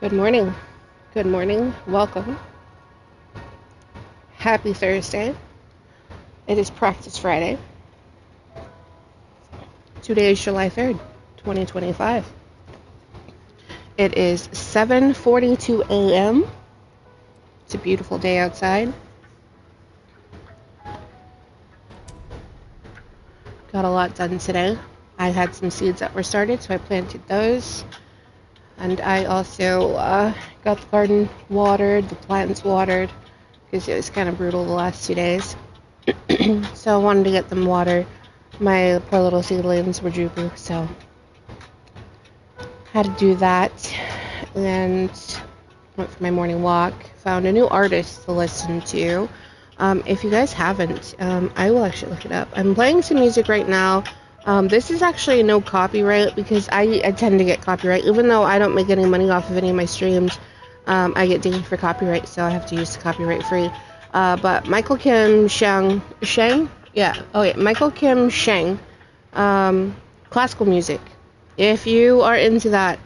Good morning. Good morning. Welcome. Happy Thursday. It is Practice Friday. Today is July 3rd, 2025. It is 7:42 a.m. It's a beautiful day outside. Got a lot done today. I had some seeds that were started, so I planted those. And I also got the garden watered, the plants watered, because it was kind of brutal the last 2 days. So I wanted to get them watered. My poor little seedlings were droopy, so had to do that. And went for my morning walk. Found a new artist to listen to. If you guys haven't, I will actually look it up. I'm playing some music right now. This is actually no copyright because I tend to get copyright. Even though I don't make any money off of any of my streams, I get dinged for copyright, so I have to use the copyright free. But Michael Kim Shang? Yeah. Oh, yeah. Michael Kim Shang. Classical music. If you are into that,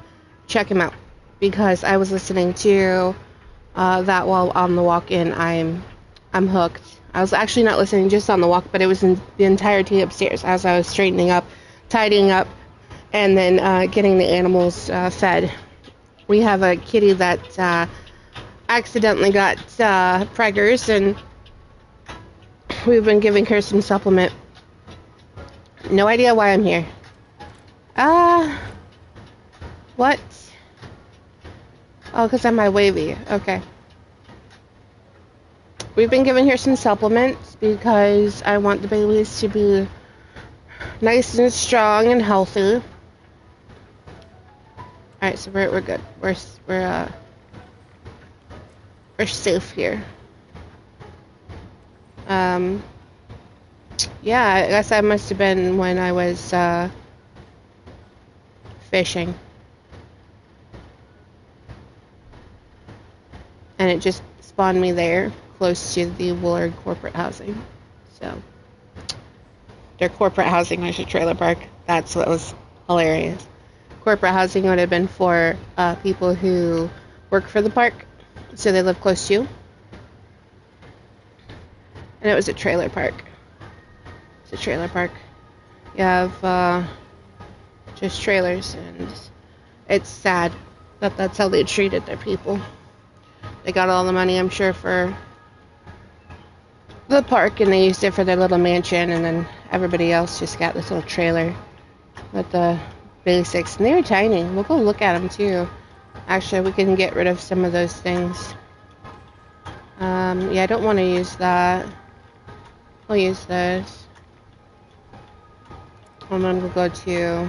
check him out. Because I was listening to that while on the walk in. I'm hooked. I was actually not listening just on the walk, but it was in the entirety upstairs as I was straightening up, tidying up, and then getting the animals fed. We have a kitty that accidentally got preggers, and we've been giving her some supplement. No idea why I'm here. What? Oh, because I'm my wavy. Okay. We've been giving her some supplements because I want the babies to be nice and strong and healthy. Alright, so we're good. We're safe here. Yeah, I guess that must have been when I was fishing. And it just spawned me there, close to the Woolard corporate housing. So, their corporate housing was a trailer park. That's what was hilarious. Corporate housing would have been for people who work for the park, so they live close to you. And it was a trailer park. It's a trailer park. You have just trailers, and it's sad that that's how they treated their people. They got all the money, I'm sure, for the park, and they used it for their little mansion, and then everybody else just got this little trailer with the basics. And they were tiny. We'll go look at them, too. Actually, we can get rid of some of those things. Yeah, I don't want to use that. We'll use this. I'm going to go to...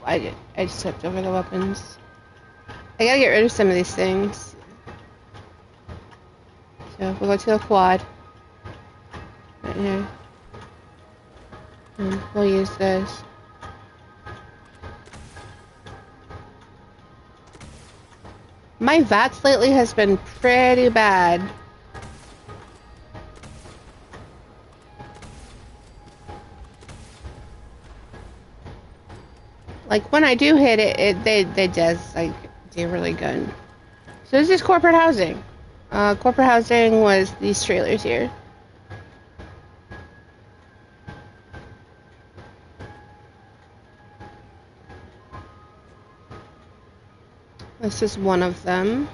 I just stepped over the weapons. I gotta get rid of some of these things. So we'll go to the quad. Right here. And we'll use this. My VATS lately has been pretty bad. Like when I do hit it, they just like do really good. So this is corporate housing. Corporate housing was these trailers here. This is one of them.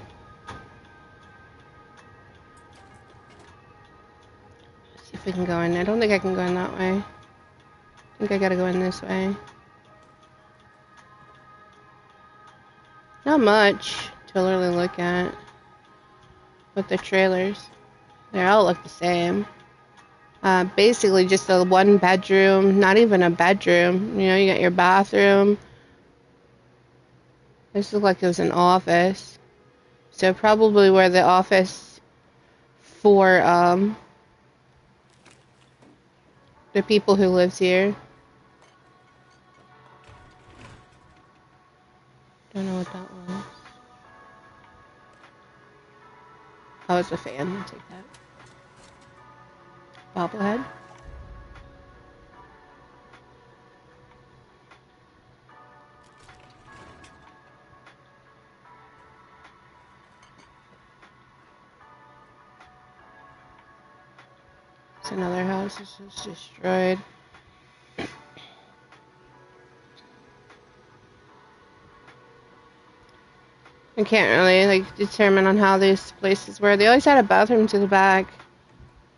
Let's see if we can go in. I don't think I can go in that way. I think I gotta go in this way. Not much to really look at with the trailers. They all look the same. Basically just a one bedroom, not even a bedroom. You know, you got your bathroom. This looked like it was an office. So probably where the office for the people who lives here. Don't know what that was. Oh, it's a fan. I'll take that. Bobblehead. It's another house that's just destroyed. I can't really like determine on how these places were. They always had a bathroom to the back,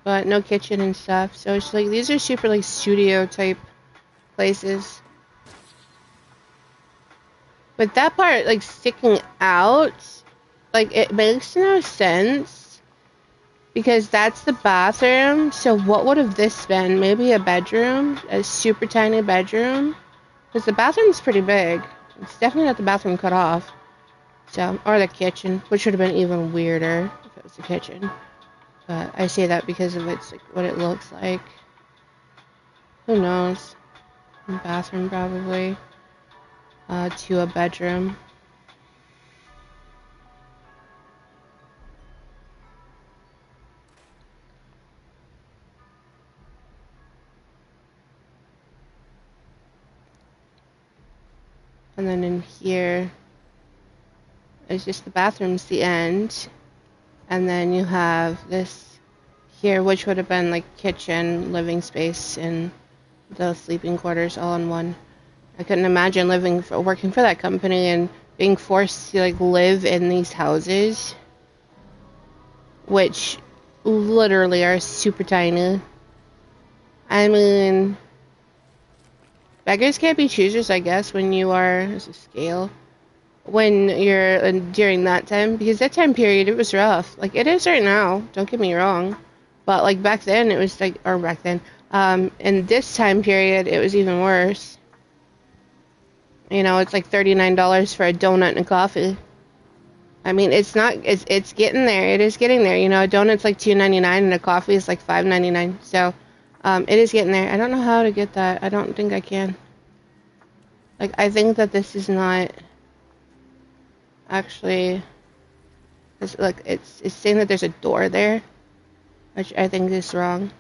but no kitchen and stuff. So it's like these are super like studio type places. But that part like sticking out, like it makes no sense because that's the bathroom. So what would have this been? Maybe a bedroom, a super tiny bedroom, because the bathroom's pretty big. It's definitely not the bathroom cut off. So, or the kitchen, which would have been even weirder if it was the kitchen. But I say that because of it's like what it looks like. Who knows? Bathroom probably. To a bedroom. And then in here is just the bathroom's the end. And then you have this here, which would have been like kitchen, living space, and the sleeping quarters all in one. I couldn't imagine working for that company and being forced to like live in these houses, which literally are super tiny. I mean, beggars can't be choosers, I guess, when you are, as a scale, when you're during that time, because that time period, it was rough. Like, it is right now, don't get me wrong. But, like, back then, it was like, or back then, in this time period, it was even worse. You know, it's like $39 for a donut and a coffee. I mean, it's getting there. It is getting there. You know, a donut's like $2.99 and a coffee is like $5.99. So, it is getting there. I don't know how to get that. I don't think I can. Like, I think that this is not actually, look, it's saying that there's a door there, which I think is wrong.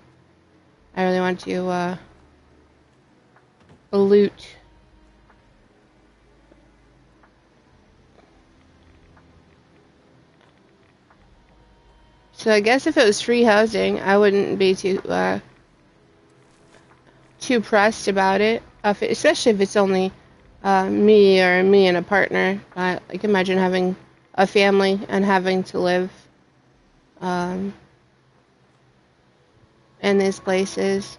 I really want to, loot. So I guess if it was free housing, I wouldn't be too pressed about it. Especially if it's only me and a partner. I can imagine having a family and having to live um, in these places.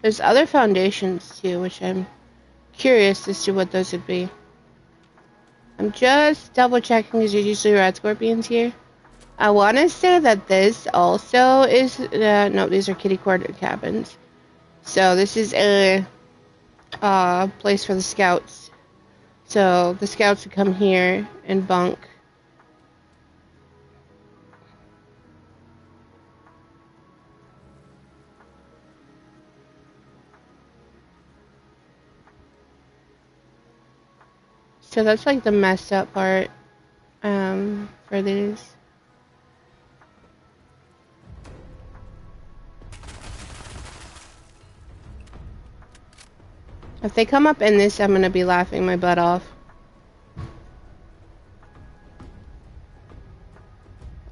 There's other foundations too, which I'm curious as to what those would be. I'm just double checking because there's usually red scorpions here. I want to say that this also is, no, these are kitty quarter cabins. So this is a place for the scouts. So the scouts would come here and bunk. So that's like the messed up part for these. If they come up in this, I'm gonna be laughing my butt off.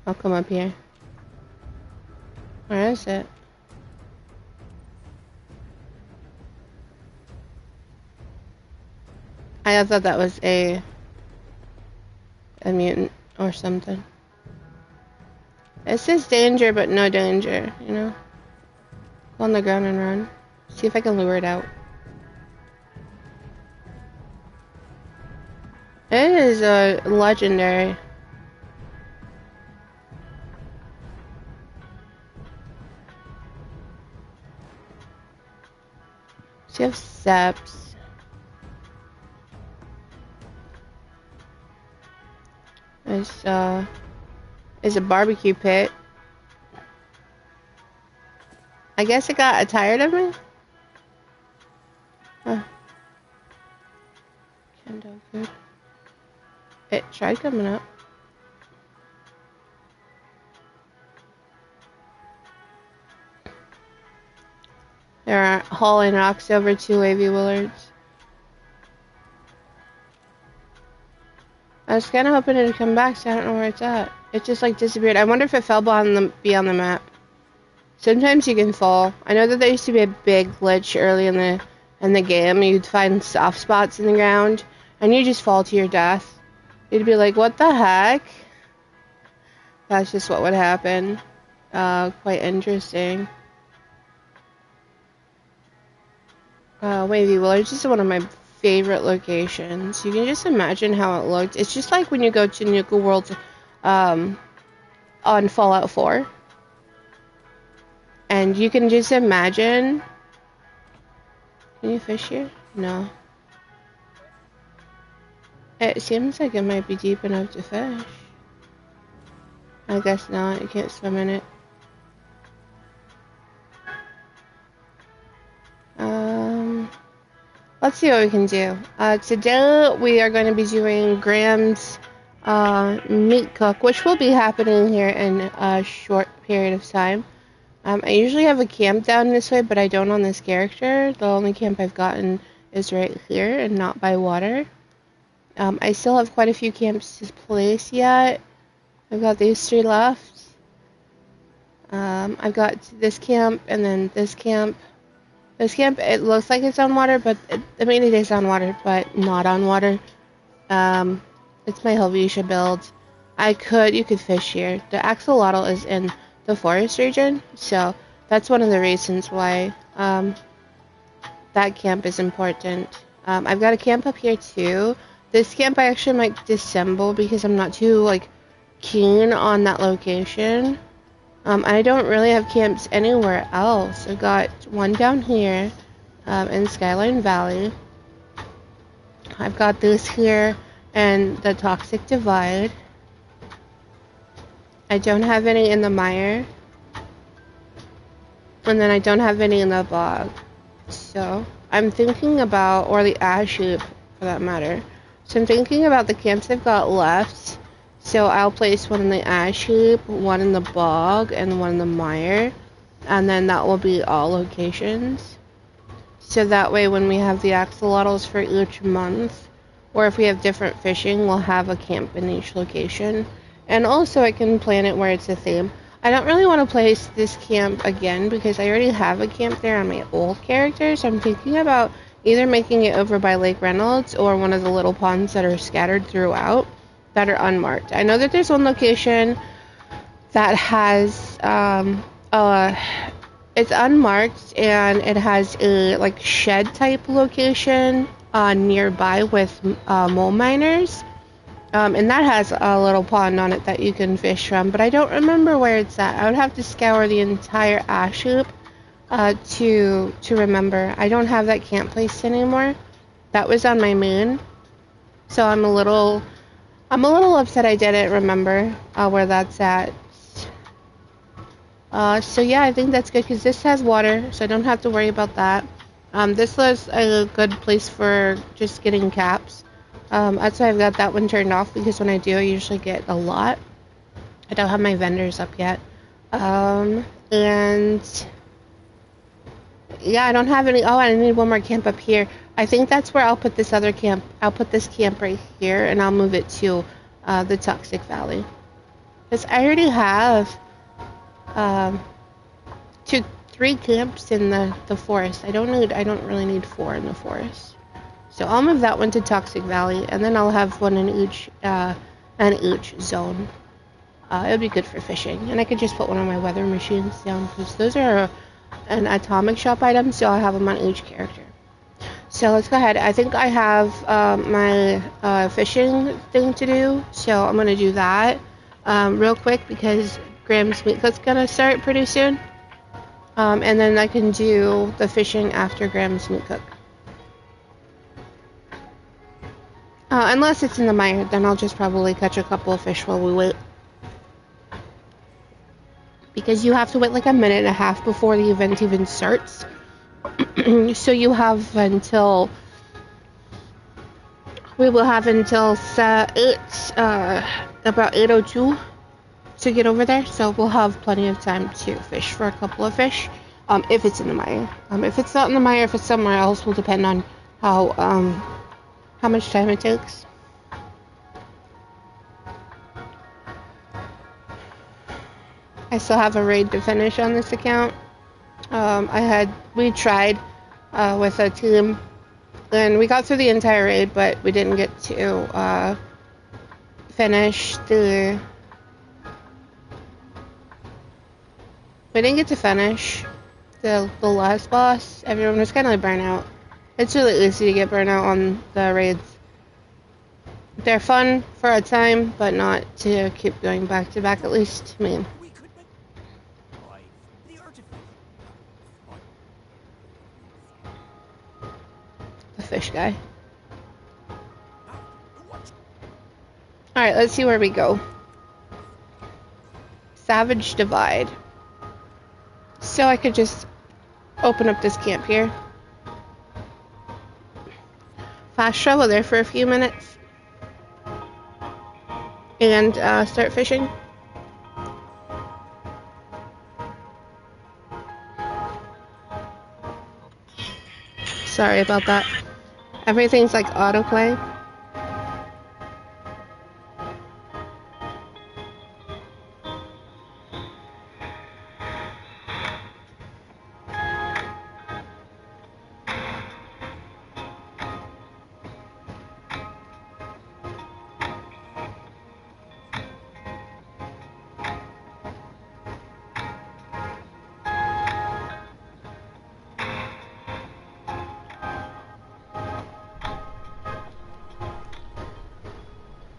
I'll come up here. Where is it? I thought that was a mutant or something. It says danger, but no danger, you know? Go on the ground and run. See if I can lure it out. It is a legendary. So you have steps. There's a barbecue pit. I guess it got tired of me. Huh. Kendo food. It tried coming up. They're hauling rocks over to Wavy Willards. I was kind of hoping it'd come back, so I don't know where it's at. It just like disappeared. I wonder if it fell be on the map. Sometimes you can fall. I know that there used to be a big glitch early in the game. You'd find soft spots in the ground and you just fall to your death. You'd be like, what the heck? That's just what would happen. Quite interesting. Wavy Village is one of my favorite locations. You can just imagine how it looked. It's just like when you go to Nuka World on Fallout 4. And you can just imagine. Can you fish here? No. It seems like it might be deep enough to fish. I guess not. You can't swim in it. Let's see what we can do. Today we are going to be doing Graham's meat cook, which will be happening here in a short period of time. I usually have a camp down this way, but I don't on this character. The only camp I've gotten is right here and not by water. I still have quite a few camps to place yet. I've got these 3 left. I've got this camp and then this camp. This camp, it looks like it's on water, but I mean it is on water, but not on water. It's my Helvetia build. You could fish here. The axolotl is in the forest region, so that's one of the reasons why that camp is important. I've got a camp up here too. This camp I actually might disassemble because I'm not too like keen on that location. I don't really have camps anywhere else. I've got one down here in Skyline Valley. I've got this here and the Toxic Divide. I don't have any in the mire. And then I don't have any in the bog. So I'm thinking about, or the ash heap for that matter. So I'm thinking about the camps I've got left. So I'll place one in the ash heap, one in the bog, and one in the mire. And then that will be all locations. So that way when we have the axolotls for each month, or if we have different fishing, we'll have a camp in each location. And also I can plan it where it's a theme. I don't really want to place this camp again because I already have a camp there on my old character. So I'm thinking about either making it over by Lake Reynolds or one of the little ponds that are scattered throughout that are unmarked. I know that there's one location that has it's unmarked and it has a like shed type location nearby with mole miners. And that has a little pond on it that you can fish from, but I don't remember where it's at. I would have to scour the entire ash heap to remember. I don't have that camp placed anymore. That was on my moon, so I'm a little upset I didn't remember where that's at. So yeah, I think that's good because this has water, so I don't have to worry about that. This was a good place for just getting caps. That's why I've got that one turned off because when I do, I usually get a lot. I don't have my vendors up yet. And yeah, I don't have any. Oh, I need one more camp up here. I think that's where I'll put this other camp. I'll put this camp right here and I'll move it to the Toxic Valley. Because I already have 3 camps in the forest. I don't really need 4 in the forest. So I'll move that one to Toxic Valley, and then I'll have one in each zone. It'll be good for fishing, and I could just put one of my weather machines down because those are an atomic shop item, so I'll have them on each character. So let's go ahead. I think I have my fishing thing to do, so I'm gonna do that real quick because Graham's Meat Cook's gonna start pretty soon, and then I can do the fishing after Graham's Meat Cook. Unless it's in the mire, then I'll just probably catch a couple of fish while we wait. Because you have to wait like a minute and a half before the event even starts. So you have until... We will have until about 8:02 to get over there. So we'll have plenty of time to fish for a couple of fish. If it's in the mire. If it's not in the mire, if it's somewhere else, will depend on how much time it takes. I still have a raid to finish on this account. We tried with a team, and we got through the entire raid, but we didn't get to finish the. We didn't get to finish the last boss. Everyone was kind of like burnt out. It's really easy to get burnt out on the raids. They're fun for a time, but not to keep going back to back, at least to me. The fish guy. Alright, let's see where we go. Savage Divide. So I could just open up this camp here. Fast travel there for a few minutes. And start fishing. Sorry about that. Everything's like autoplay.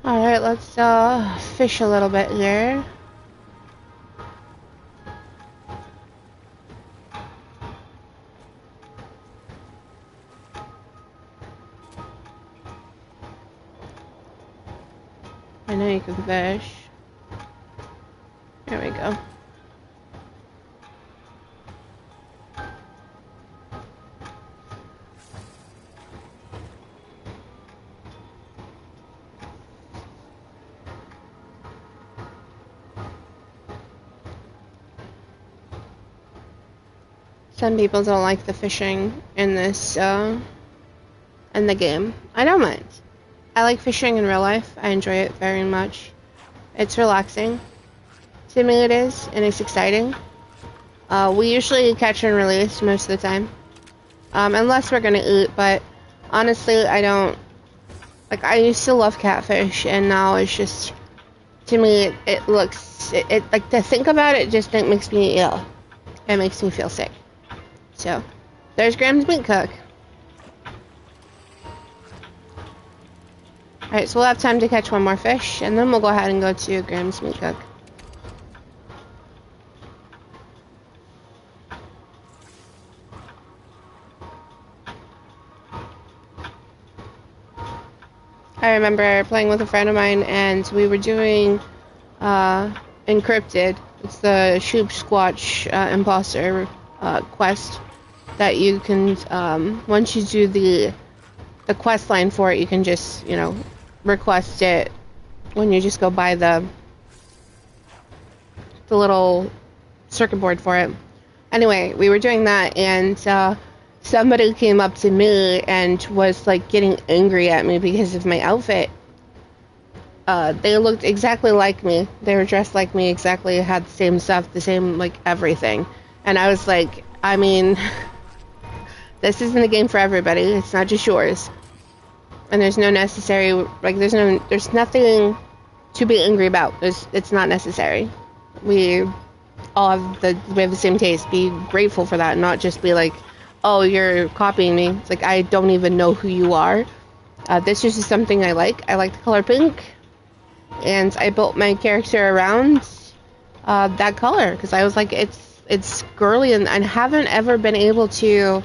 Alright, let's fish a little bit here. I know you can fish. There we go. Some people don't like the fishing in this, in the game. I don't mind. I like fishing in real life. I enjoy it very much. It's relaxing. To me it is, and it's exciting. We usually catch and release most of the time. Unless we're gonna eat, but honestly, I don't... Like, I used to love catfish, and now it's just... To me, it looks... like, to think about it just makes me ill. It makes me feel sick. So, there's Graham's Meat Cook. Alright, so we'll have time to catch one more fish, and then we'll go ahead and go to Graham's Meat Cook. I remember playing with a friend of mine, and we were doing Encrypted. It's the Shoop Squatch imposter quest that you can, once you do the quest line for it, you can just, you know, request it when you just go buy the little circuit board for it. Anyway, we were doing that, and somebody came up to me and was like getting angry at me because of my outfit. They looked exactly like me. They were dressed like me, exactly, had the same stuff, the same, like, everything. And I was like, I mean, this isn't a game for everybody. It's not just yours. And there's no necessary, like, there's nothing to be angry about. It's not necessary. We all have the same taste. Be grateful for that, not just be like, oh, you're copying me. It's like, I don't even know who you are. This is just something I like. I like the color pink. And I built my character around that color. Because I was like, it's girly. And I haven't ever been able to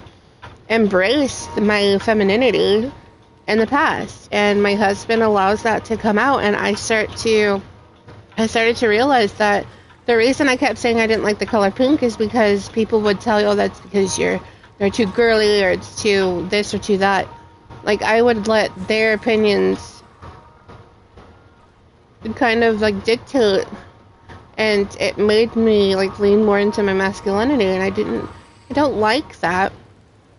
embrace my femininity in the past. And my husband allows that to come out. And I started to realize that the reason I kept saying I didn't like the color pink is because people would tell you, oh, that's because they're too girly, or it's too this or too that. Like, I would let their opinions kind of like dictate, and it made me like lean more into my masculinity, and I don't like that.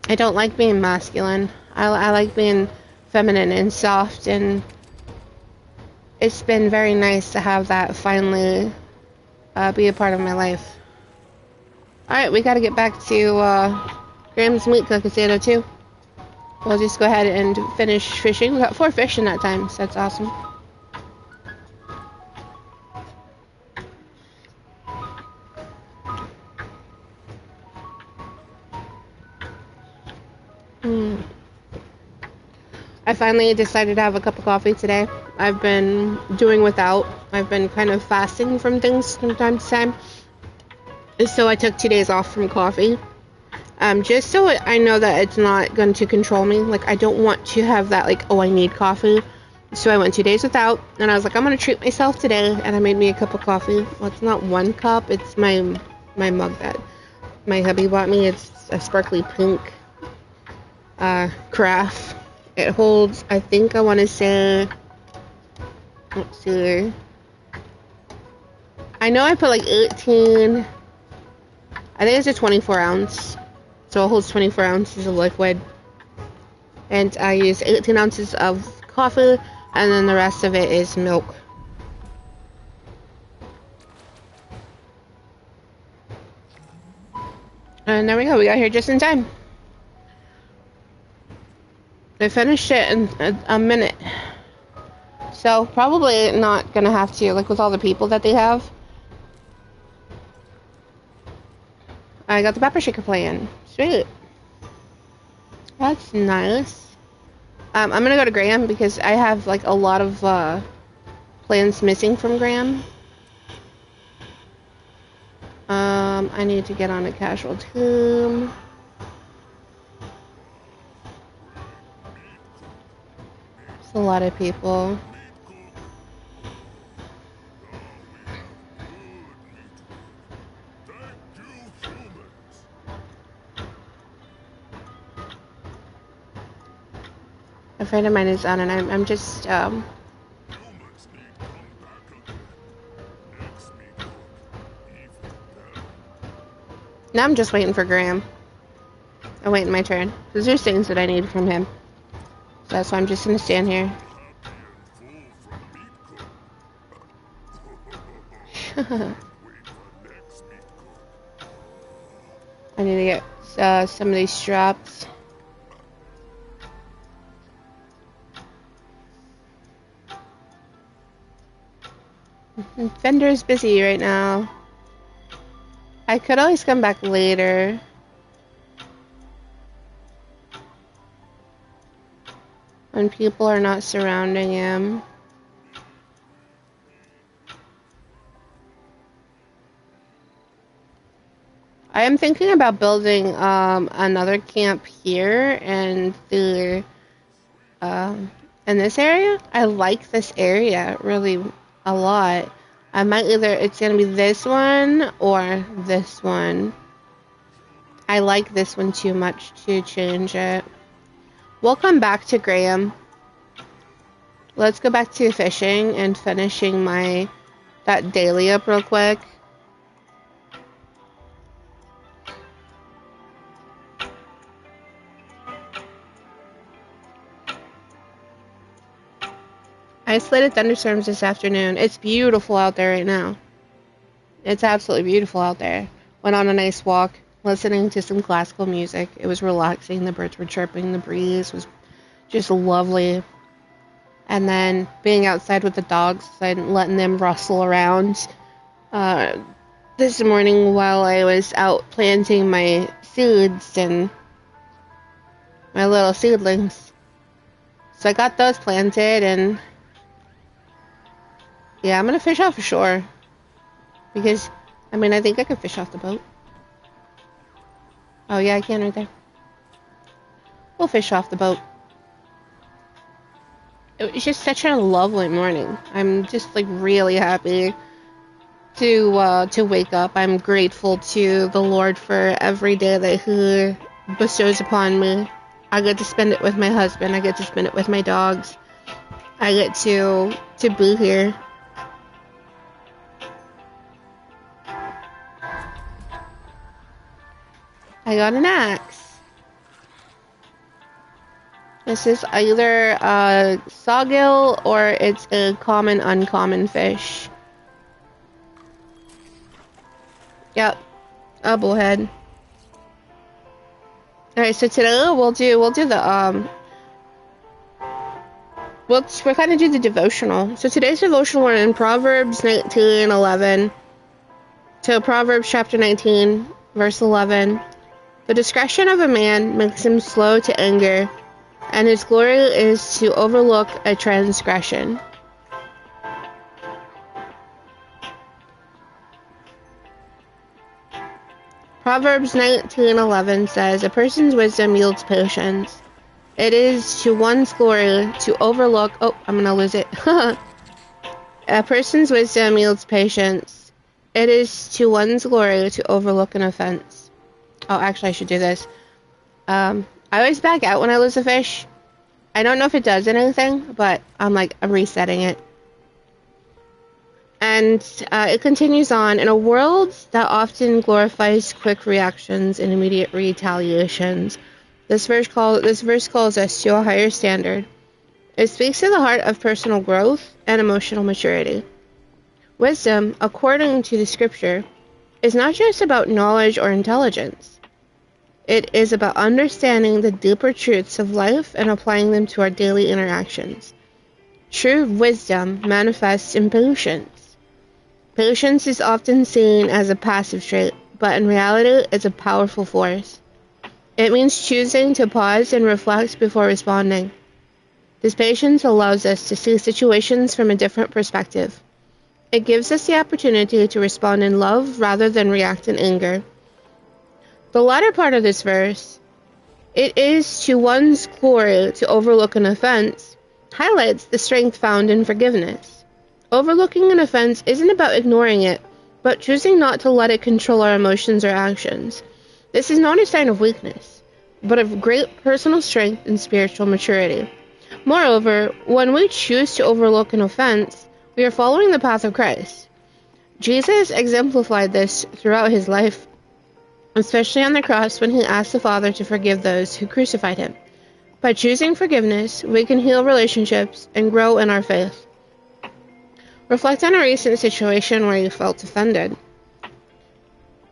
I don't like being masculine. I like being feminine and soft, and it's been very nice to have that finally be a part of my life. Alright, we gotta get back to Graham's meat cooking too. We'll just go ahead and finish fishing. We got 4 fish in that time, so that's awesome. I finally decided to have a cup of coffee today. I've been doing without. I've been kind of fasting from things from time to time. So I took 2 days off from coffee. Just so I know that it's not going to control me. Like, I don't want to have that, like, oh, I need coffee. So I went 2 days without, and I was like, I'm going to treat myself today, and I made me a cup of coffee. Well, it's not 1 cup, it's my mug that my hubby bought me. It's a sparkly pink carafe. It holds, I think I want to say, let's see. I know I put like 18, I think it's a 24 ounce. So it holds 24 ounces of liquid. And I use 18 ounces of coffee, and then the rest of it is milk. And there we go, we got here just in time. I finished it in a minute. So probably not gonna have to, like with all the people that they have. I got the pepper shaker playing. Sweet. That's nice. I'm gonna go to Graham because I have like a lot of plans missing from Graham. I need to get on a casual team. It's a lot of people. A friend of mine is on, and I'm just now I'm just waiting for Graham. I'm waiting my turn. Because there's things that I need from him. So that's why I'm just gonna stand here. I need to get some of these straps. Vendor's busy right now. I could always come back later. When people are not surrounding him. I am thinking about building another camp here and in this area. I like this area really a lot. I might it's gonna be this one or this one. I like this one too much to change it. We'll come back to Graham. Let's go back to fishing and finishing that daily up real quick. Isolated thunderstorms this afternoon. It's beautiful out there right now. It's absolutely beautiful out there. Went on a nice walk, listening to some classical music. It was relaxing. The birds were chirping. The breeze was just lovely. And then being outside with the dogs and letting them rustle around. This morning while I was out planting my seeds and my little seedlings. So I got those planted, and yeah, I'm gonna fish off shore. Because, I mean, I think I could fish off the boat. Oh yeah, I can right there. We'll fish off the boat. It was just such a lovely morning. I'm just like really happy to wake up. I'm grateful to the Lord for every day that He bestows upon me. I get to spend it with my husband. I get to spend it with my dogs. I get to be here. I got an axe. This is either a sawgill or it's a common uncommon fish. Yep. A bullhead. Alright, so today we'll do the we're gonna do the devotional. So today's devotional we're in Proverbs 19:11. So Proverbs chapter 19, verse 11. The discretion of a man makes him slow to anger, and his glory is to overlook a transgression. Proverbs 19:11 says, a person's wisdom yields patience. It is to one's glory to overlook... Oh, I'm gonna lose it. A person's wisdom yields patience. It is to one's glory to overlook an offense. Oh, actually, I should do this. I always back out when I lose a fish. I don't know if it does anything, but I'm resetting it. And it continues on. In a world that often glorifies quick reactions and immediate retaliations, this verse calls us to a higher standard. It speaks to the heart of personal growth and emotional maturity. Wisdom, according to the scripture, is not just about knowledge or intelligence. It is about understanding the deeper truths of life and applying them to our daily interactions. True wisdom manifests in patience. Patience is often seen as a passive trait, but in reality, it's a powerful force. It means choosing to pause and reflect before responding. This patience allows us to see situations from a different perspective. It gives us the opportunity to respond in love rather than react in anger. The latter part of this verse, it is to one's glory to overlook an offense, highlights the strength found in forgiveness. Overlooking an offense isn't about ignoring it, but choosing not to let it control our emotions or actions. This is not a sign of weakness, but of great personal strength and spiritual maturity. Moreover, when we choose to overlook an offense, we are following the path of Christ. Jesus exemplified this throughout his life, especially on the cross when he asked the Father to forgive those who crucified him. By choosing forgiveness, we can heal relationships and grow in our faith. Reflect on a recent situation where you felt offended.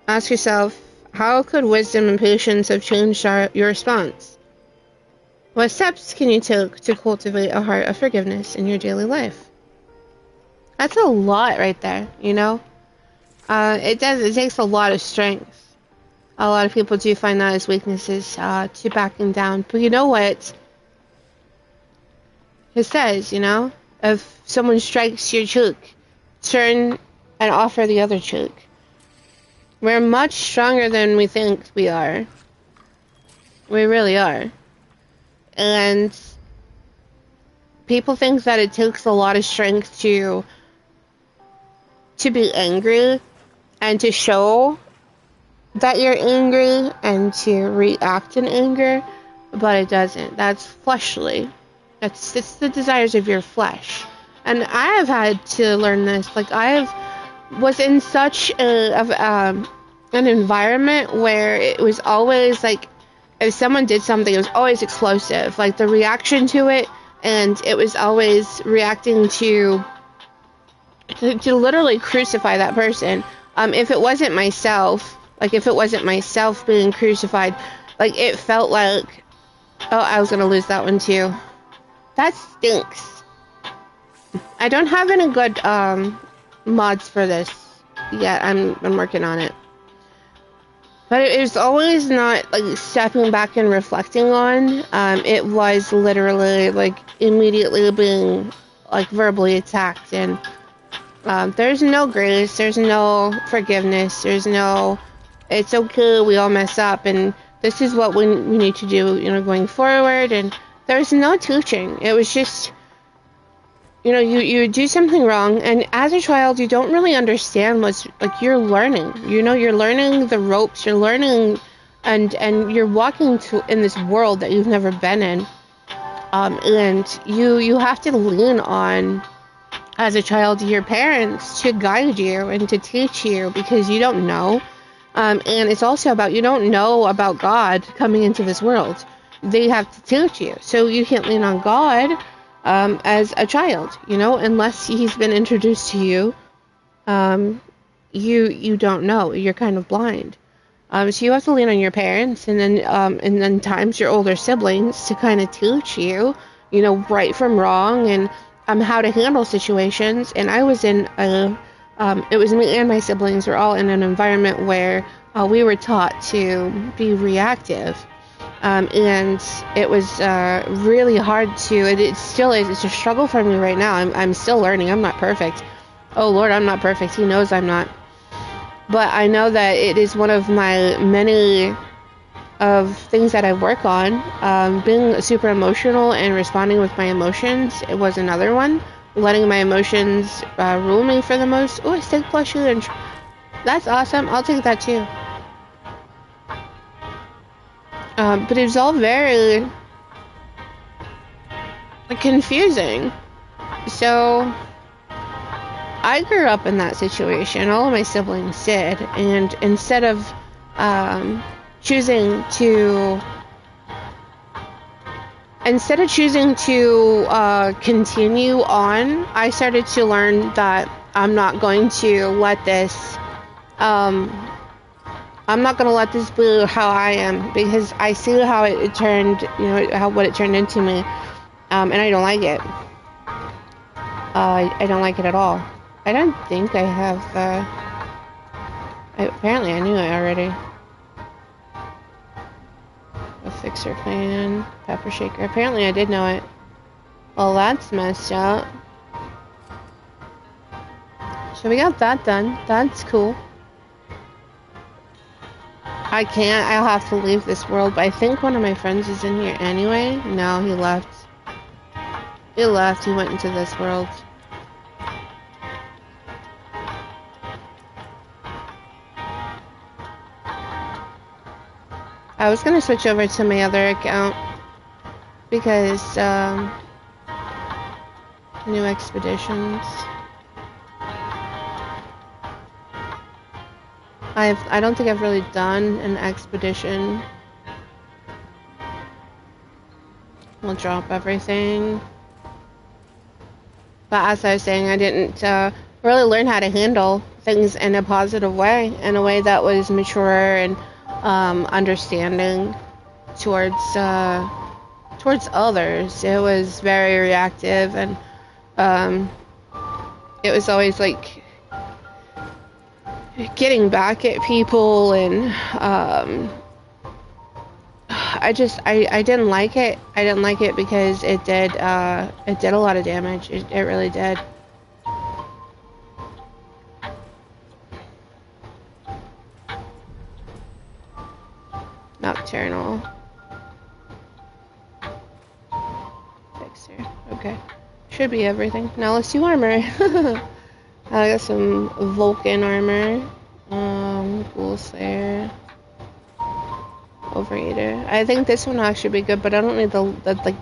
Ask yourself, how could wisdom and patience have changed your response? What steps can you take to cultivate a heart of forgiveness in your daily life? That's a lot right there, you know? It takes a lot of strength. A lot of people do find that as weaknesses, to backing down. But you know what? It says, you know? If someone strikes your cheek, turn and offer the other cheek. We're much stronger than we think we are. We really are. And people think that it takes a lot of strength to be angry and to show that you're angry and to react in anger, but it doesn't. That's fleshly. It's the desires of your flesh. And I have had to learn this. Was in such an environment where it was always if someone did something, it was always explosive. The reaction to it, and it was always reacting to literally crucify that person. If it wasn't myself, being crucified, it felt like, oh, I was gonna lose that one too. That stinks. I don't have any good mods for this yet. I'm working on it. But it was always not stepping back and reflecting on. It was literally immediately being verbally attacked, and there's no grace, there's no forgiveness, there's no, it's okay, we all mess up, and this is what we need to do, going forward. And there's no teaching. It was just, you do something wrong, and as a child, you don't really understand what's, you're learning. You're learning the ropes, you're learning, and you're walking in this world that you've never been in. And you have to lean on, as a child, your parents to guide you and to teach you, because you don't know. And it's also about, you don't know about God coming into this world. They have to teach you. So you can't lean on God as a child, unless he's been introduced to you you don't know. You're kind of blind. So you have to lean on your parents, and then times your older siblings to kind of teach you, right from wrong, and how to handle situations. And I was in a, it was me and my siblings were all in an environment where we were taught to be reactive. And it was really hard to, it still is, it's a struggle for me right now. I'm still learning. I'm not perfect. Oh Lord, I'm not perfect. He knows I'm not. But I know that it is one of my many of things that I work on. Being super emotional and responding with my emotions, it was another one. Letting my emotions rule me for the most. Oh, it's take plus challenge. That's awesome. I'll take that too. But it was all very confusing. So I grew up in that situation. All of my siblings did, and instead of choosing to continue on, I started to learn that I'm not going to let this be how I am, because I see how it turned, what it turned into me, and I don't like it. I don't like it at all. I don't think I have. Apparently, I knew it already. A fixer pan, pepper shaker. Apparently, I did know it. Well, that's messed up. So we got that done. That's cool. I can't. I'll have to leave this world. But I think one of my friends is in here anyway. No, he left. He left. He went into this world. I was gonna switch over to my other account because new expeditions. I don't think I've really done an expedition. We'll drop everything. But as I was saying, I didn't really learn how to handle things in a positive way, in a way that was mature and understanding towards others. It was very reactive, and it was always like getting back at people, and I didn't like it. I didn't like it because it did a lot of damage. It really did. Nocturnal. Fixer. Okay. Should be everything. Now let's do armor. I got some Vulcan armor. Ghoul Slayer. Overeater. I think this one will actually be good, but I don't need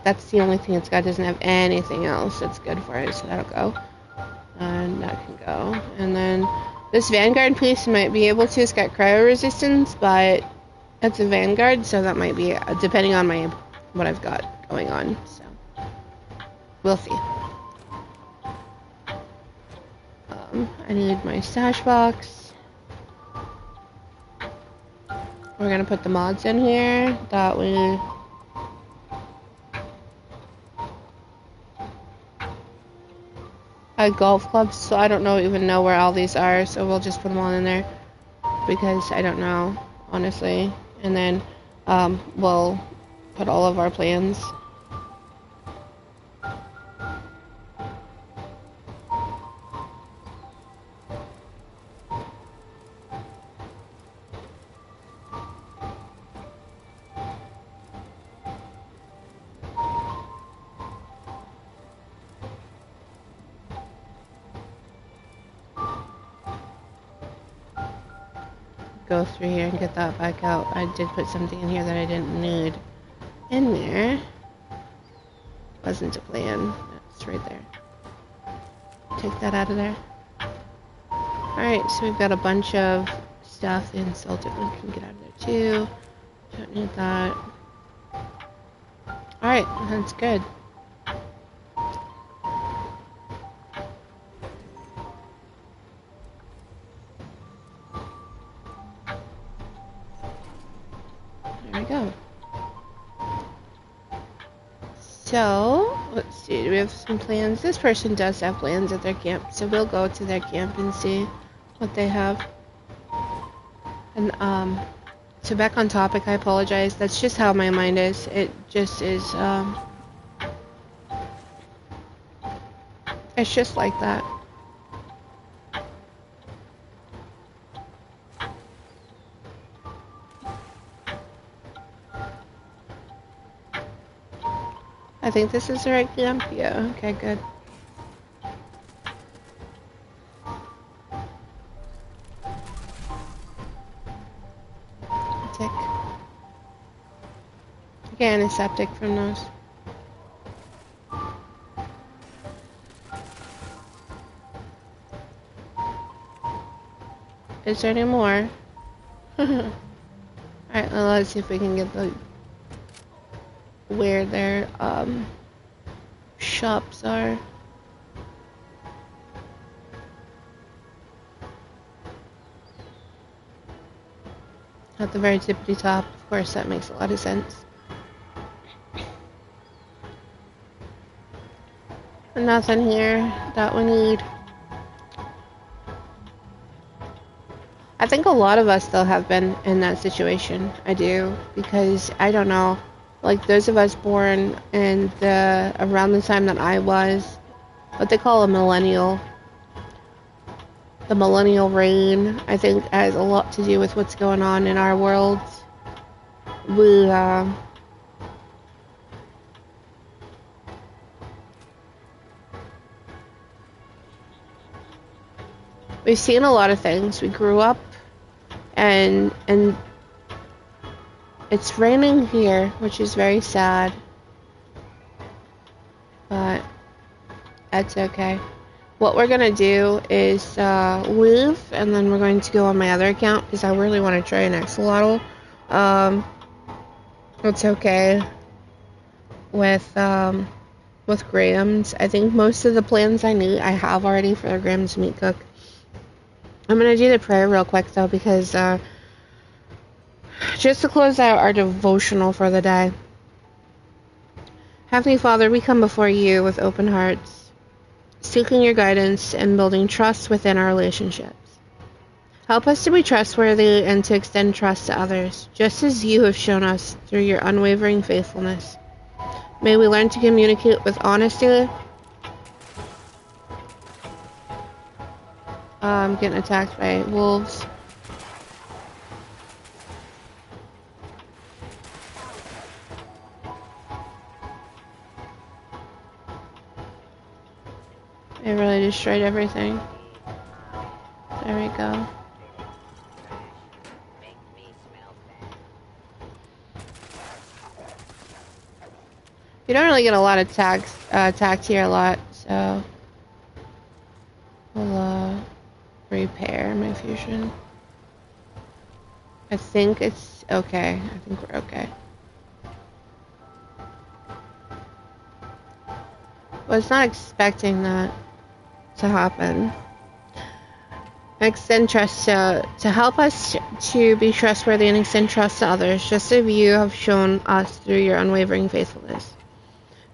that's the only thing it's got. It doesn't have anything else that's good for it, so that'll go. And that can go. And then this Vanguard piece might be able to. It's got cryo resistance, but it's a Vanguard, so that might be depending on what I've got going on. So we'll see. I need my stash box. We're gonna put the mods in here. That way. Golf clubs, so I don't even know where all these are, so we'll just put them all in there because I don't know, honestly. And then we'll put all of our plans. Go through here and get that back out. I did put something in here that I didn't need in there. Wasn't a plan. It's right there. Take that out of there. Alright, so we've got a bunch of stuff in Salted. We can get out of there too. Don't need that. Alright, that's good. So, let's see, do we have some plans? This person does have plans at their camp, so we'll go to their camp and see what they have. And, so back on topic, I apologize. That's just how my mind is. It just is, it's just like that. I think this is the right camp. Yeah, okay, good. Tick. Get antiseptic from those. Is there any more? Alright, well, let's see if we can get the where their shops are. At the very tippity top, of course, that makes a lot of sense. Nothing here that we need. I think a lot of us still have been in that situation. I do, because I don't know, like those of us born in the around the time that I was, what they call a millennial. The millennial reign, I think, has a lot to do with what's going on in our world. We've seen a lot of things. We grew up, and it's raining here, which is very sad, but that's okay. What we're gonna do is leave, and then we're going to go on my other account because I really want to try an axolotl. It's okay with Graham's. I think most of the plans I have already for Graham's meat cook. I'm gonna do the prayer real quick though, because just to close out our devotional for the day. Heavenly Father, we come before you with open hearts, seeking your guidance and building trust within our relationships. Help us to be trustworthy and to extend trust to others, just as you have shown us through your unwavering faithfulness. May we learn to communicate with honesty. I'm getting attacked by wolves. It really destroyed everything. There we go. You don't really get a lot of attacks here a lot, so we'll repair my fusion. I think it's okay. I think we're okay. Was not expecting that to happen. Extend trust to help us to be trustworthy and extend trust to others, just as you have shown us through your unwavering faithfulness.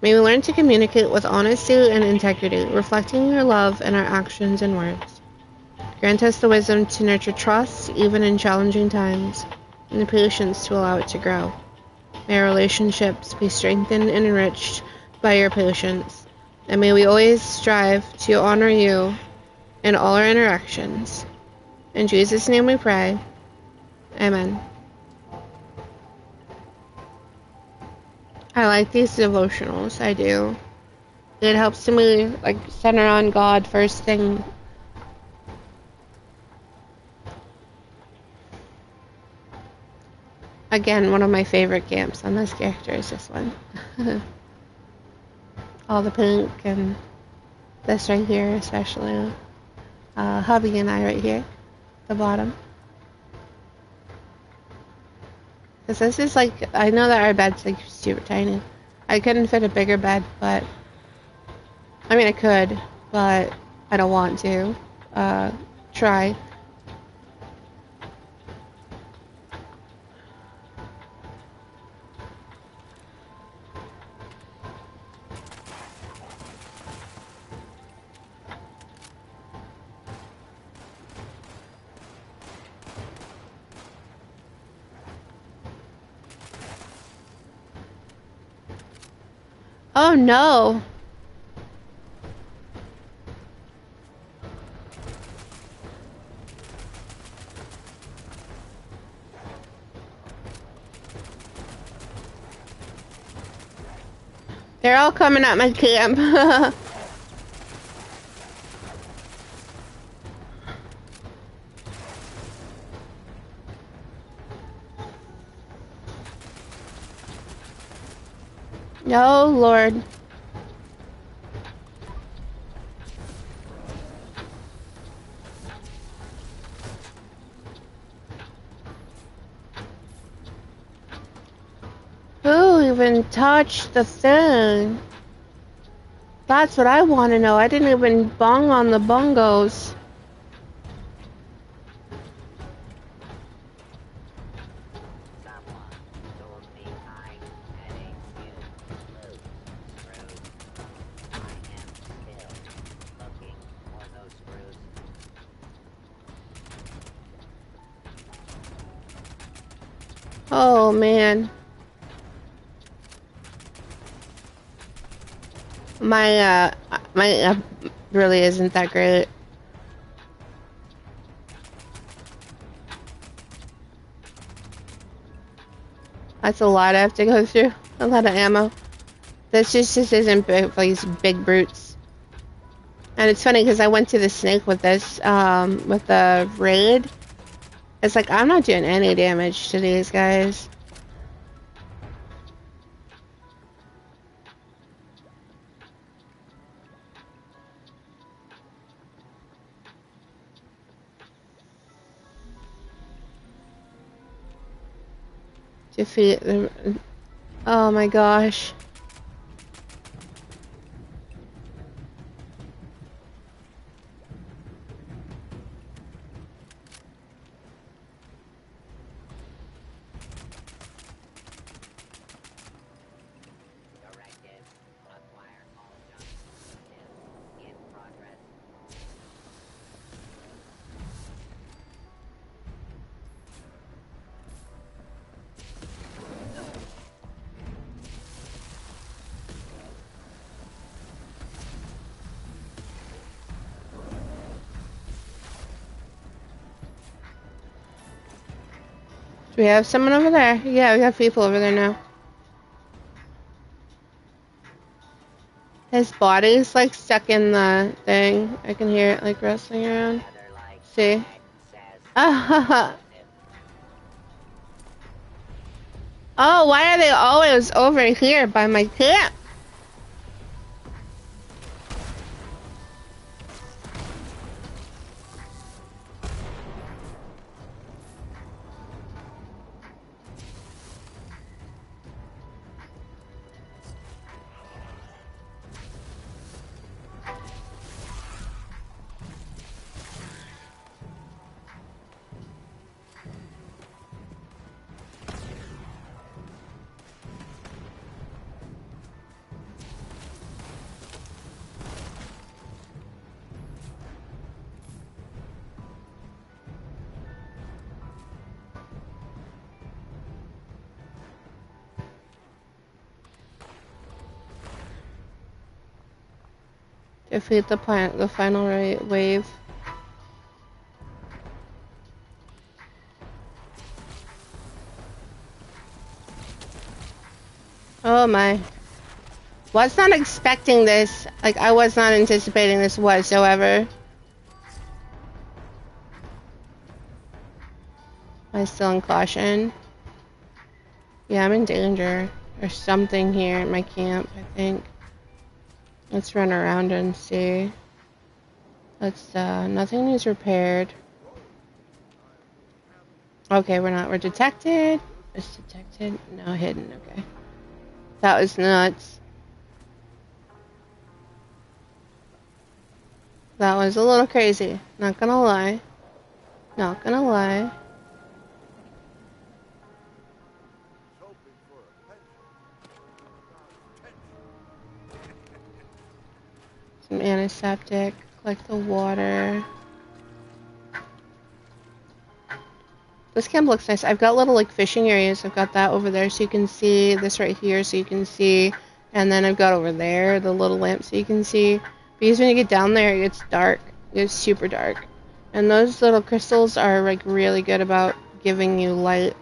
May we learn to communicate with honesty and integrity, reflecting your love in our actions and words. Grant us the wisdom to nurture trust even in challenging times, and the patience to allow it to grow. May our relationships be strengthened and enriched by your patience, and may we always strive to honor you in all our interactions. In Jesus' name we pray. Amen. I like these devotionals. I do. It helps me like center on God first thing. Again, one of my favorite camps on this character is this one. All the pink and this right here especially. Hubby and I right here, the bottom. Because this is like, I know that our bed's like super tiny. I couldn't fit a bigger bed, but, I mean I could, but I don't want to. Try. Oh no. They're all coming at my camp. No, Lord. Who even touched the thing? That's what I want to know. I didn't even bong on the bongos. Oh man. My really isn't that great. That's a lot I have to go through. A lot of ammo. This just isn't big for these big brutes. And it's funny because I went to the snake with this, with the raid. It's like, I'm not doing any damage to these guys. Defeat the... Oh my gosh. Do we have someone over there? Yeah, we have people over there now. His body's like stuck in the thing. I can hear it like wrestling around. See? Oh, why are they always over here by my camp? Defeat the final wave. Oh my. Was not expecting this. Like, I was not anticipating this whatsoever. Am I still in caution? Yeah, I'm in danger. There's something here at my camp, I think. Let's run around and see. Let's, nothing needs repaired. Okay, we're detected. It's detected. No, hidden, okay. That was nuts. That was a little crazy. Not gonna lie. Not gonna lie. Some antiseptic. Collect the water. This camp looks nice. I've got little like fishing areas. I've got that over there so you can see this right here so you can see And then I've got over there the little lamp so you can see. Because when you get down there, it's dark. It's super dark. And those little crystals are like really good about giving you light.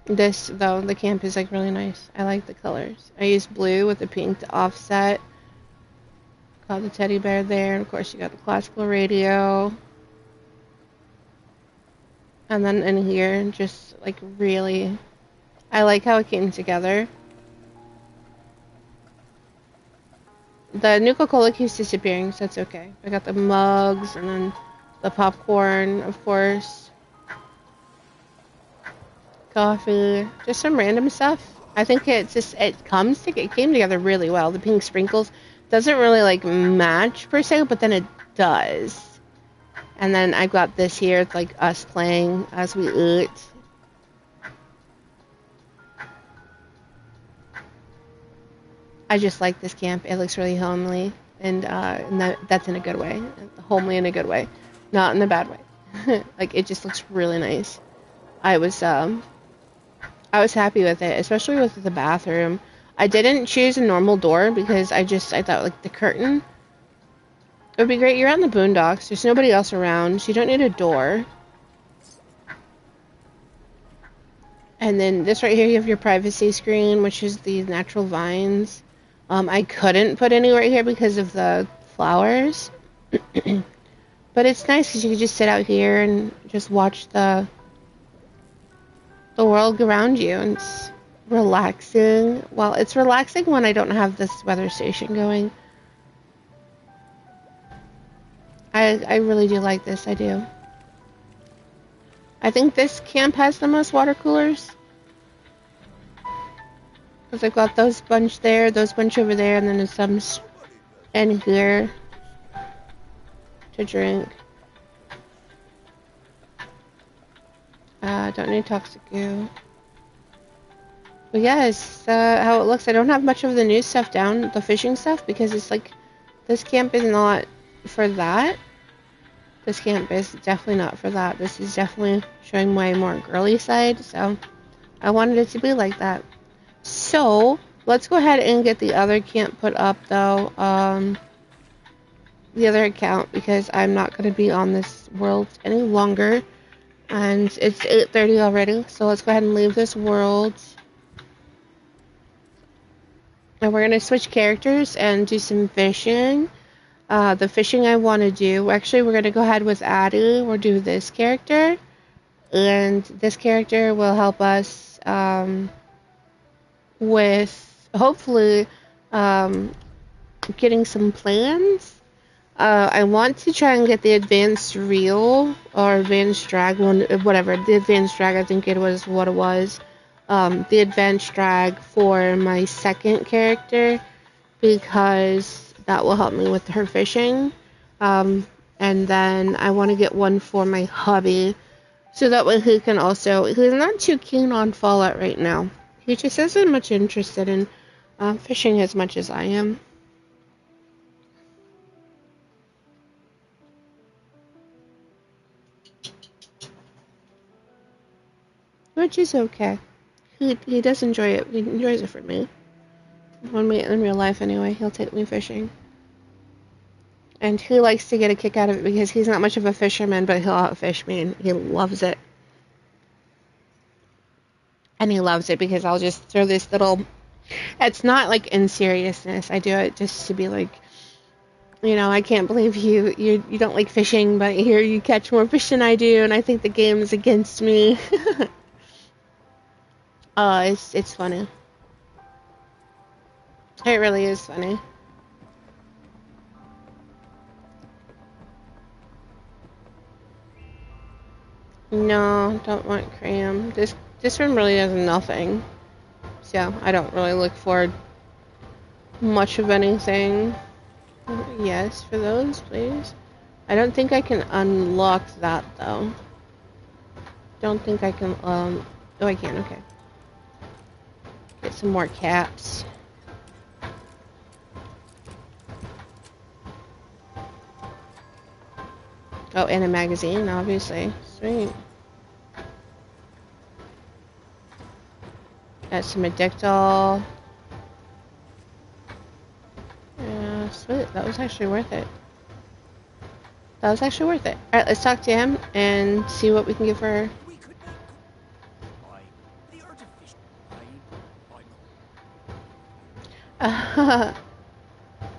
This, though, the camp is like really nice. I like the colors. I use blue with the pink to offset. Got the teddy bear there. And of course, you got the classical radio. And then in here, just like really, I like how it came together. The Nuka-Cola keeps disappearing, so it's okay. I got the mugs and then the popcorn, of course. Coffee, just some random stuff. I think it came together really well. The pink sprinkles doesn't really like match per se, but then it does. And then I've got this here, it's like us playing as we eat. I just like this camp. It looks really homely, and that's in a good way. Homely in a good way, not in a bad way. Like it just looks really nice. I was happy with it, especially with the bathroom. I didn't choose a normal door because I thought like the curtain it would be great. You're out in the boondocks. There's nobody else around, so you don't need a door. And then this right here, you have your privacy screen, which is the natural vines. I couldn't put any right here because of the flowers. But it's nice because you can just sit out here and just watch the world around you, and it's relaxing. Well, it's relaxing when I don't have this weather station going. I really do like this. I do. I think this camp has the most water coolers. Because I've got those bunch there, those bunch over there, and then there's some in here to drink. Don't need toxic goo. But yeah, it's how it looks. I don't have much of the new stuff down, the fishing stuff, because it's like, this camp is not for that. This camp is definitely not for that. This is definitely showing my more girly side, so I wanted it to be like that. So, let's go ahead and get the other camp put up, though. The other account, because I'm not going to be on this world any longer. And it's 8:30 already, so let's go ahead and leave this world. And we're going to switch characters and do some fishing. The fishing I want to do, actually we're going to go ahead with Addie. We'll do this character. And this character will help us with, hopefully, getting some plans. I want to try and get the advanced reel or advanced drag one, whatever. The advanced drag, I think it was what it was. The advanced drag for my second character, because that will help me with her fishing. And then I want to get one for my hubby, so that way he can also. He's not too keen on Fallout right now. He just isn't much interested in fishing as much as I am. Which is okay. He does enjoy it. He enjoys it for me. When we in real life anyway, he'll take me fishing. And he likes to get a kick out of it because he's not much of a fisherman, but he'll outfish me and he loves it. And he loves it because I'll just throw this little, it's not like in seriousness. I do it just to be like, you know, I can't believe you don't like fishing, but here you catch more fish than I do, and I think the game is against me. It's funny. It really is funny. No, don't want cram. This one really does nothing. So I don't really look for much of anything. Yes, for those, please. I don't think I can unlock that though. Don't think I can oh, I can, okay. Get some more caps. Oh, and a magazine, obviously. Sweet. Got some Addictol. Yeah, sweet. That was actually worth it. That was actually worth it. Alright, let's talk to him and see what we can get for her. We could make by the artificial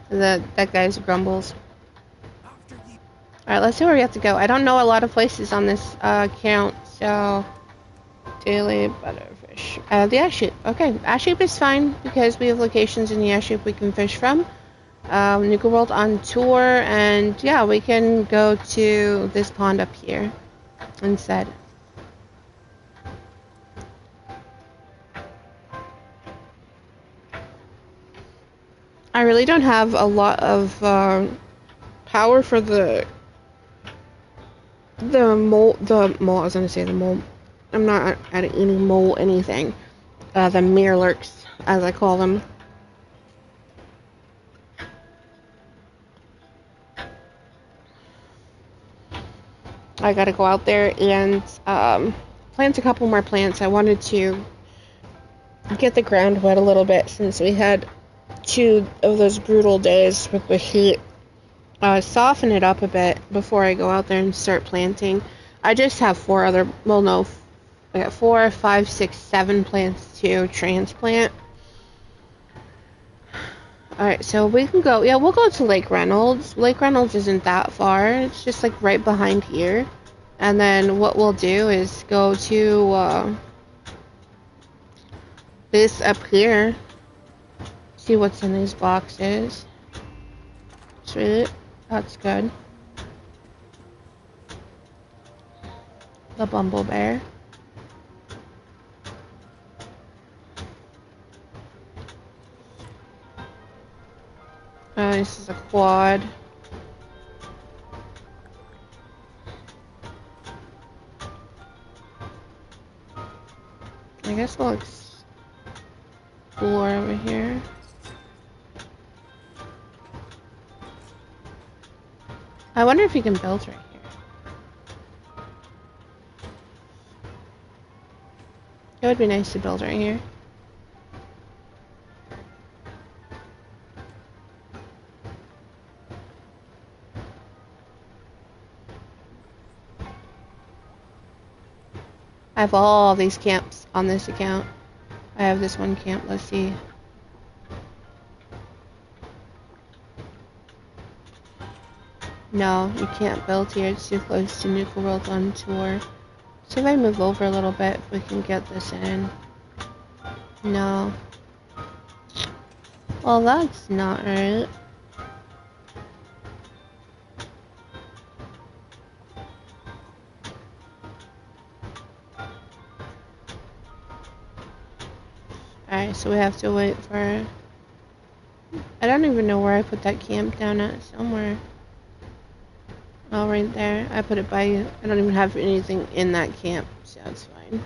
That guy's grumbles. after the Alright, let's see where we have to go. I don't know a lot of places on this account, so... Daily butterfish. The ash heap. Okay, ash heap is fine because we have locations in the ash heap we can fish from. Nuka World on tour, and yeah, we can go to this pond up here instead. I really don't have a lot of power for the mole. I was gonna say the mole. I'm not adding any mole anything. The mirrorlurks, as I call them. I gotta go out there and plant a couple more plants. I wanted to get the ground wet a little bit since we had 2 of those brutal days with the heat. Soften it up a bit before I go out there and start planting. I just have 4 other, well no, I got 4, 5, 6, 7 plants to transplant. Alright, so we can go, yeah, we'll go to Lake Reynolds. Lake Reynolds isn't that far, it's just like right behind here. And then what we'll do is go to this up here. See what's in these boxes. Sweet, that's good. The Bumble Bear. This is a quad. I guess we'll explore over here. I wonder if you can build right here. It would be nice to build right here. I have all these camps on this account. I have this one camp, let's see. No, you can't build here, it's too close to Nuka World on tour. See if I move over a little bit, if we can get this in. No. Well, that's not right. Alright, so we have to wait for... I don't even know where I put that camp down at, somewhere. Oh, right there. I put it by... I don't even have anything in that camp, so that's fine.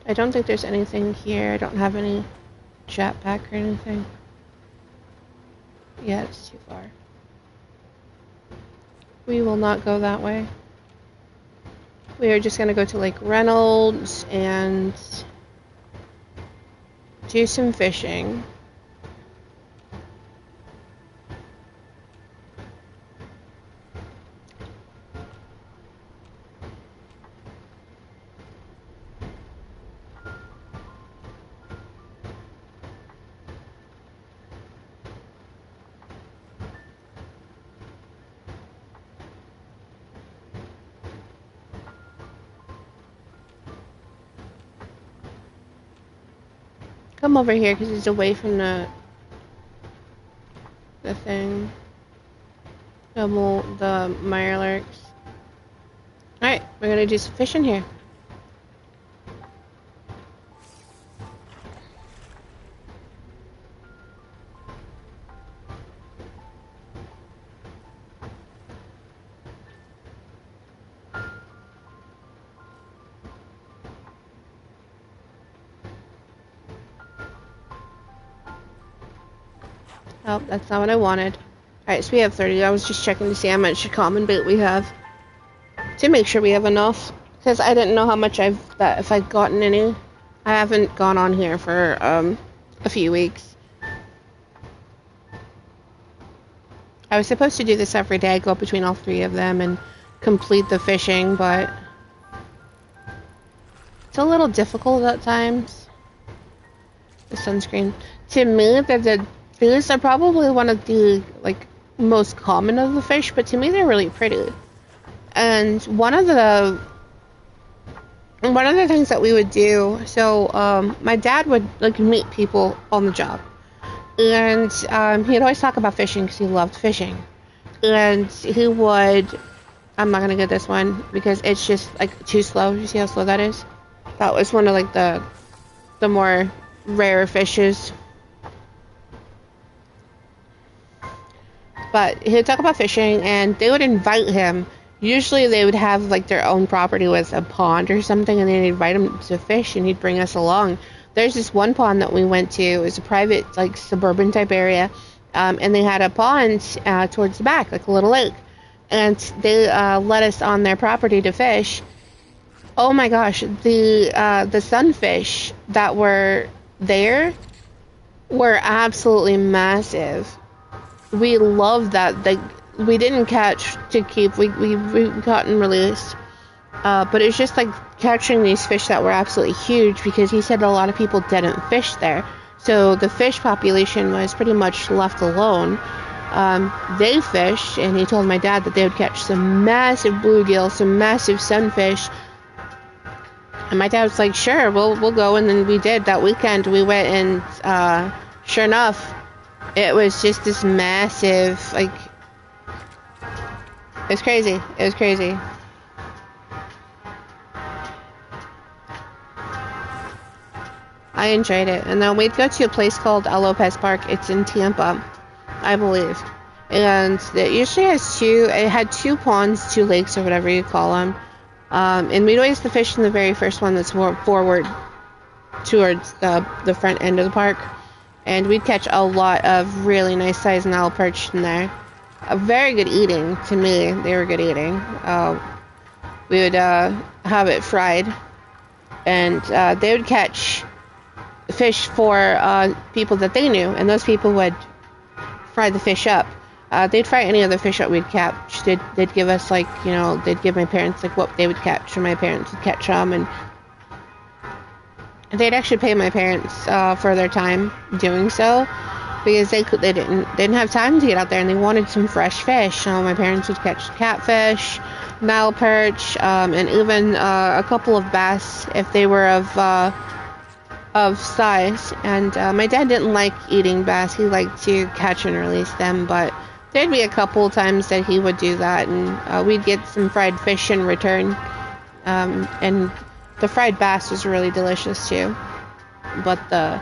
I don't think there's anything here. I don't have any jetpack or anything. Yeah, it's too far. We will not go that way. We are just going to go to Lake Reynolds and do some fishing. Come over here because it's away from the thing. The mirelurks. Alright, we're gonna do some fishing here. Oh, that's not what I wanted. Alright, so we have 30. I was just checking to see how much common bait we have. To make sure we have enough. because I didn't know how much if I'd gotten any. I haven't gone on here for a few weeks. I was supposed to do this every day, go between all 3 of them and complete the fishing, but it's a little difficult at times. The sunscreen. To me, these are probably one of the most common of the fish, but to me they're really pretty. And one of the things that we would do, so my dad would meet people on the job, and he'd always talk about fishing because he loved fishing. And he would, I'm not gonna get this one because it's just too slow. You see how slow that is? That was one of the more rare fishes. But he would talk about fishing, and they would invite him. Usually they would have their own property with a pond or something, and they'd invite him to fish, and he'd bring us along. There's this one pond that we went to. It was a private suburban type area, and they had a pond towards the back, a little lake, and they let us on their property to fish. Oh my gosh, the sunfish that were there were absolutely massive. We loved that. We didn't catch to keep. We caught and released. But it's just catching these fish that were absolutely huge, because he said a lot of people didn't fish there. So the fish population was pretty much left alone. They fished, and he told my dad that they would catch some massive bluegill, some massive sunfish. And my dad was like, sure, we'll go. And then we did. That weekend we went, and sure enough, it was just this massive, it was crazy. It was crazy. I enjoyed it. And then we'd go to a place called El Lopez Park. It's in Tampa, I believe. And it usually had 2 ponds, 2 lakes, or whatever you call them. And we'd always fish in the very first one that's more forward towards the front end of the park. And we'd catch a lot of really nice sized Nile perch in there. Very good eating to me. They were good eating. We would have it fried, and they would catch fish for people that they knew, and those people would fry the fish up. They'd fry any other fish that we'd catch. They'd give us they'd give my parents what they would catch, and my parents would catch them, and they'd actually pay my parents for their time doing so, because they didn't have time to get out there, and they wanted some fresh fish. So my parents would catch catfish, Nile perch, and even a couple of bass if they were of size. And my dad didn't like eating bass. He liked to catch and release them, but there'd be a couple times that he would do that, and we'd get some fried fish in return. And the fried bass was really delicious too, but the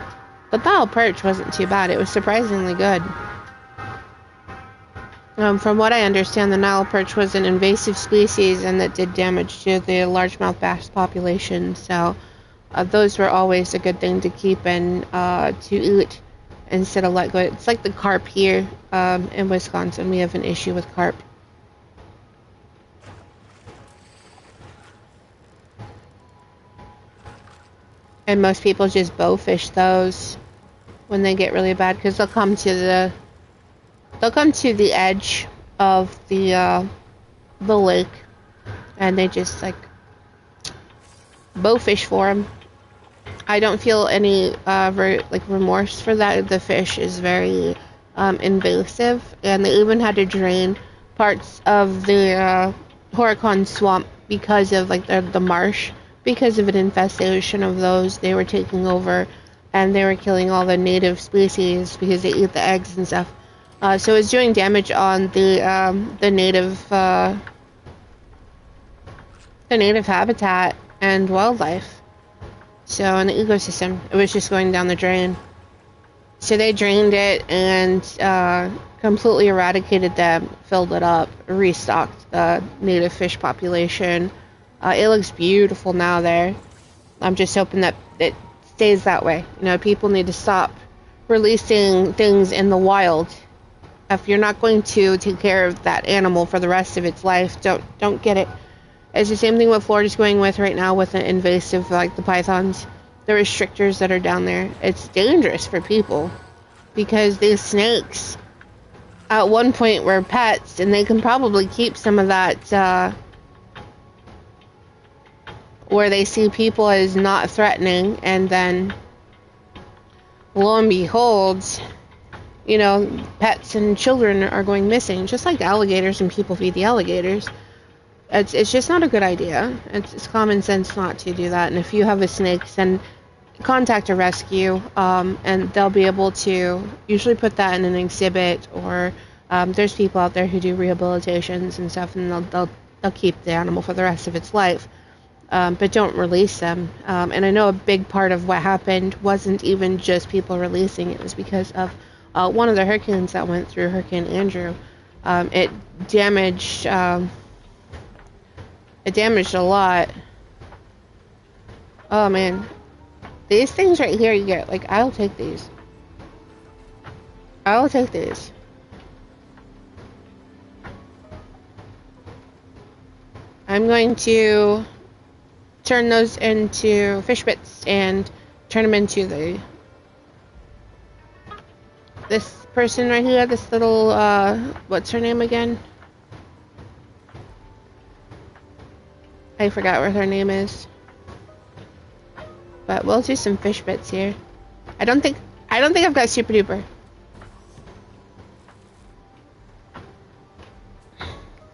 Nile perch wasn't too bad. It was surprisingly good. From what I understand, the Nile perch was an invasive species, and that did damage to the largemouth bass population. So those were always a good thing to keep and to eat instead of let go. It's like the carp here in Wisconsin. We have an issue with carp. And most people just bow fish those when they get really bad, because they'll come to the edge of the lake, and they just bow fish for them. I don't feel any remorse for that. The fish is very invasive, and they even had to drain parts of the Horicon swamp because of the marsh. Because of an infestation of those, they were taking over, and they were killing all the native species because they eat the eggs and stuff. So it's doing damage on the native habitat and wildlife. So in the ecosystem, it was just going down the drain. So they drained it and completely eradicated them, filled it up, restocked the native fish population. It looks beautiful now there. I'm just hoping that it stays that way. People need to stop releasing things in the wild. If you're not going to take care of that animal for the rest of its life, don't get it It's the same thing what Florida's going with right now with the invasive, like the pythons. The restrictors that are down there. It's dangerous for people because these snakes at one point were pets, and they can probably keep some of that where they see people as not threatening, and then lo and behold, you know, pets and children are going missing, just like alligators, and people feed the alligators. It's just not a good idea. It's common sense not to do that. And if you have a snake, then contact a rescue, and they'll be able to usually put that in an exhibit, or there's people out there who do rehabilitations and stuff, and they'll keep the animal for the rest of its life, but don't release them. And I know a big part of what happened wasn't even just people releasing; it was because of one of the hurricanes that went through, Hurricane Andrew. It damaged a lot. Oh man. These things right here, you get, like, I'll take these. I'll take these. I'm going to turn those into fish bits and turn them into this person right here, this little, what's her name again? I forgot what her name is. But we'll do some fish bits here. I don't think I've got super duper.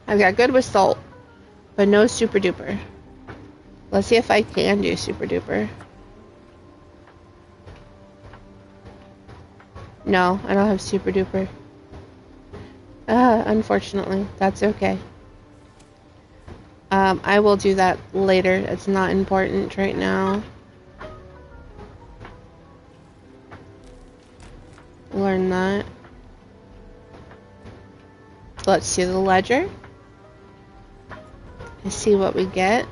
I've got good with salt, but no super duper. Let's see if I can do super duper. No, I don't have super duper. Unfortunately, that's okay. I will do that later. It's not important right now. Learn that. Let's do the ledger. And see what we get.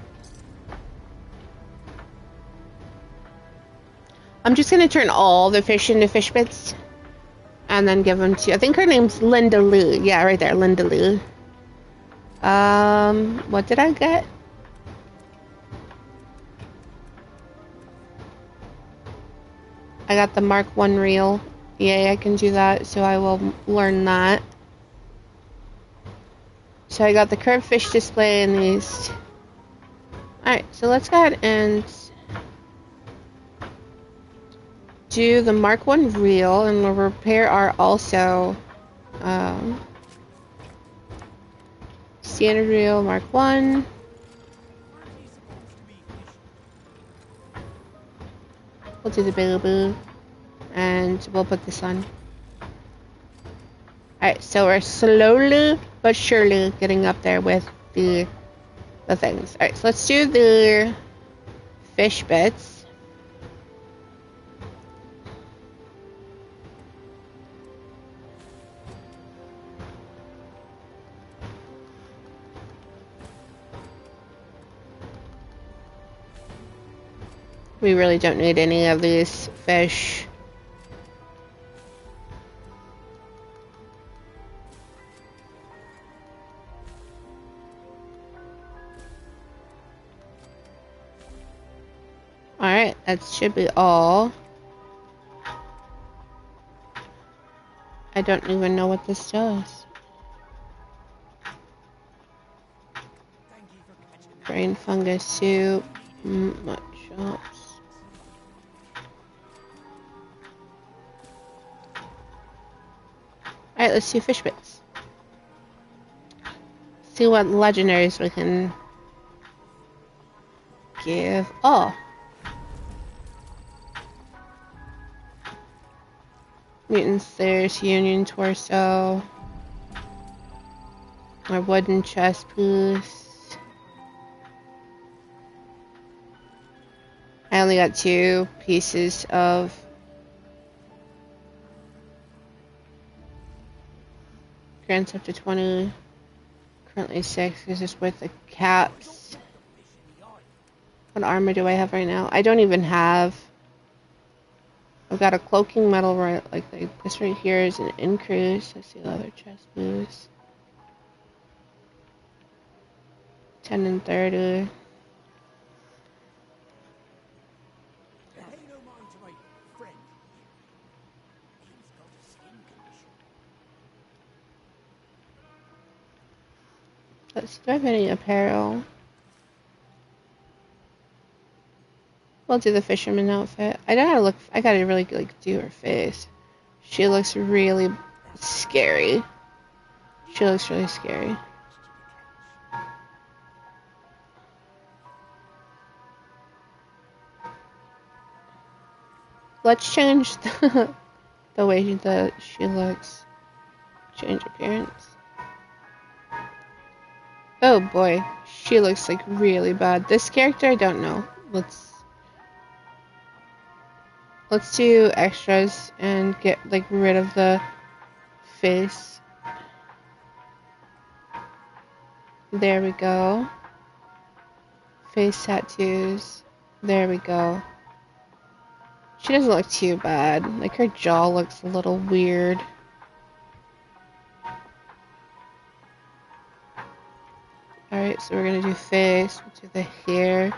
I'm just gonna turn all the fish into fish bits and then give them to, I think her name's Linda Lou. Yeah, right there, Linda Lou. What did I get? I got the Mark 1 reel. Yay, I can do that, so I will learn that. So I got the curved fish display and these. Alright, so let's go ahead and do the Mark 1 reel, and we'll repair our also standard reel Mark 1. We'll do the boo-boo, and we'll put this on. Alright, so we're slowly but surely getting up there with the things. Alright, so let's do the fish bits. We really don't need any of these fish. Alright, that should be all. I don't even know what this does. Brain fungus soup. Much shops. Alright, let's do fish bits. See what legendaries we can give. Oh! Mutants, there's Union Torso. Our wooden chest piece. I only got 2 pieces of grants up to 20. Currently 6. This is with the caps. What armor do I have right now? I don't even have. I've got a cloaking metal right, like this right here is an increase. Let's see, leather chest boots. 10 and 30. Pay no mind to my friend. He's got a skin condition. Let's see, do I have any apparel? We'll do the fisherman outfit. I gotta really like do her face. She looks really scary. She looks really scary. Let's change the way that she looks. Change appearance. Oh boy, she looks like really bad. This character, I don't know. Let's do extras and get like rid of the face. There we go. Face tattoos. There we go. She doesn't look too bad. Like her jaw looks a little weird. Alright, so we're gonna do face, we'll do the hair.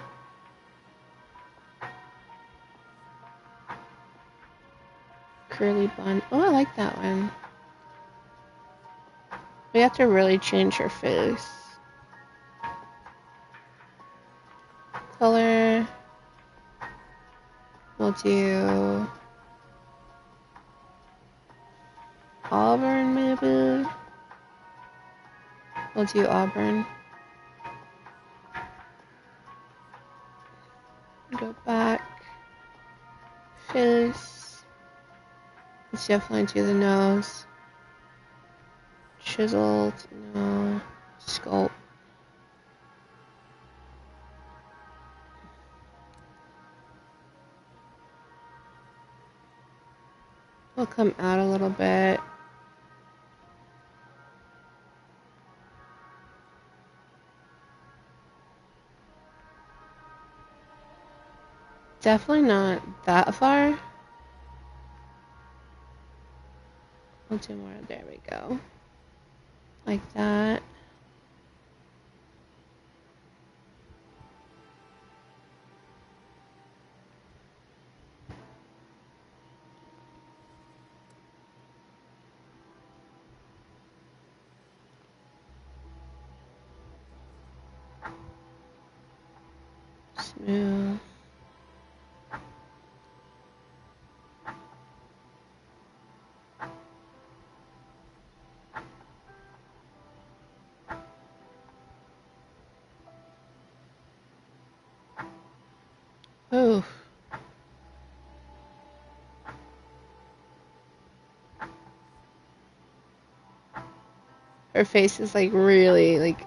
Curly bun. Oh, I like that one. We have to really change her face. Color. We'll do auburn maybe. We'll do auburn. Go back. Face. Let's definitely do the nose. Chiseled. No. Sculpt. We'll come out a little bit. Definitely not that far. We'll do more. There we go. Like that. Smooth. Oh. Her face is like really like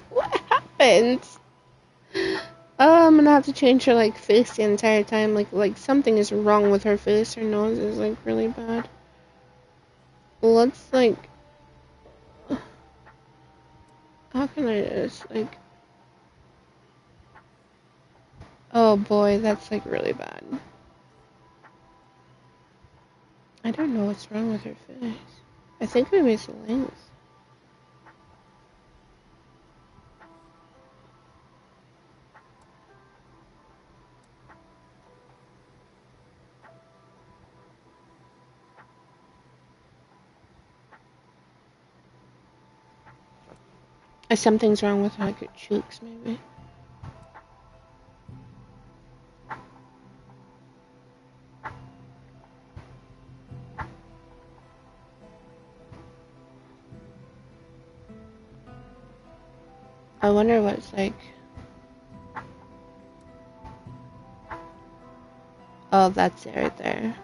what happened? Oh, I'm gonna have to change her like face the entire time. Like something is wrong with her face. Her nose is like really bad. Let's like how can I just like oh boy, that's like really bad. I don't know what's wrong with her face. I think maybe it's the lens. Something's wrong with like her cheeks, maybe. I wonder what's like. Oh, that's it right there.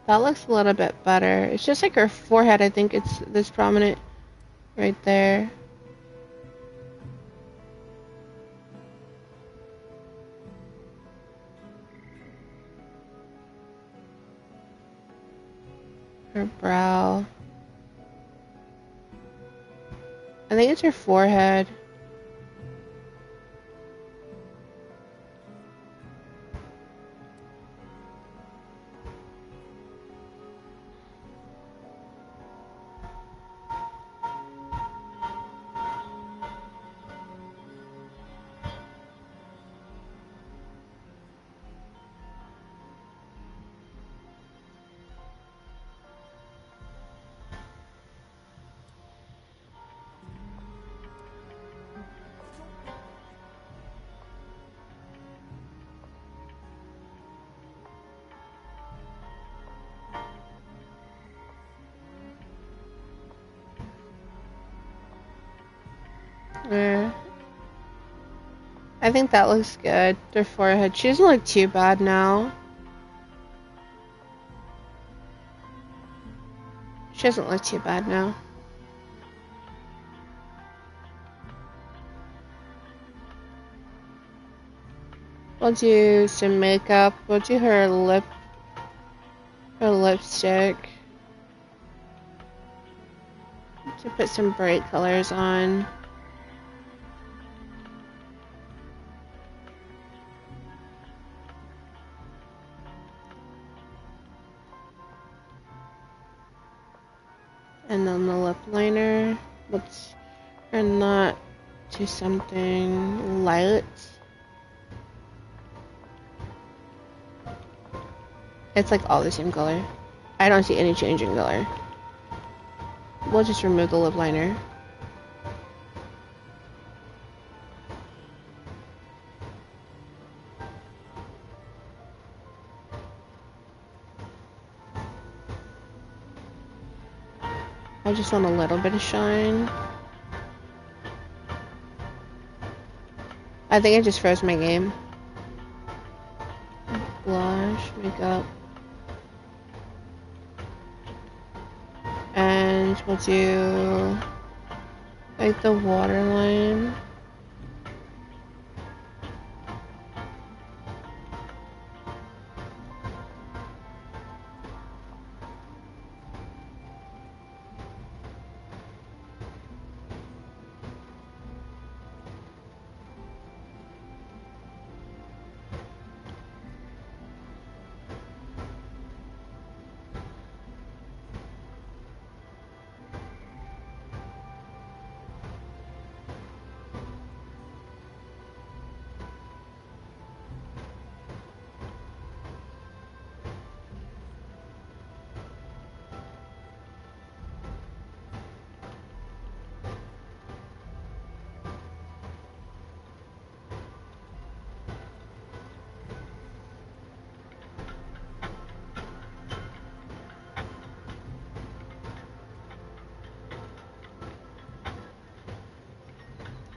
That looks a little bit better. It's just like her forehead. I think it's this prominent right there. Her brow. I think it's her forehead. Yeah. I think that looks good. Their forehead. She doesn't look too bad now. She doesn't look too bad now. We'll do some makeup. We'll do her lipstick. To put some bright colors on. And then the lip liner. Let's turn that to something light. It's like all the same color. I don't see any change in color. We'll just remove the lip liner. I just want a little bit of shine. I think I just froze my game. Blush, makeup. And we'll do like the waterline.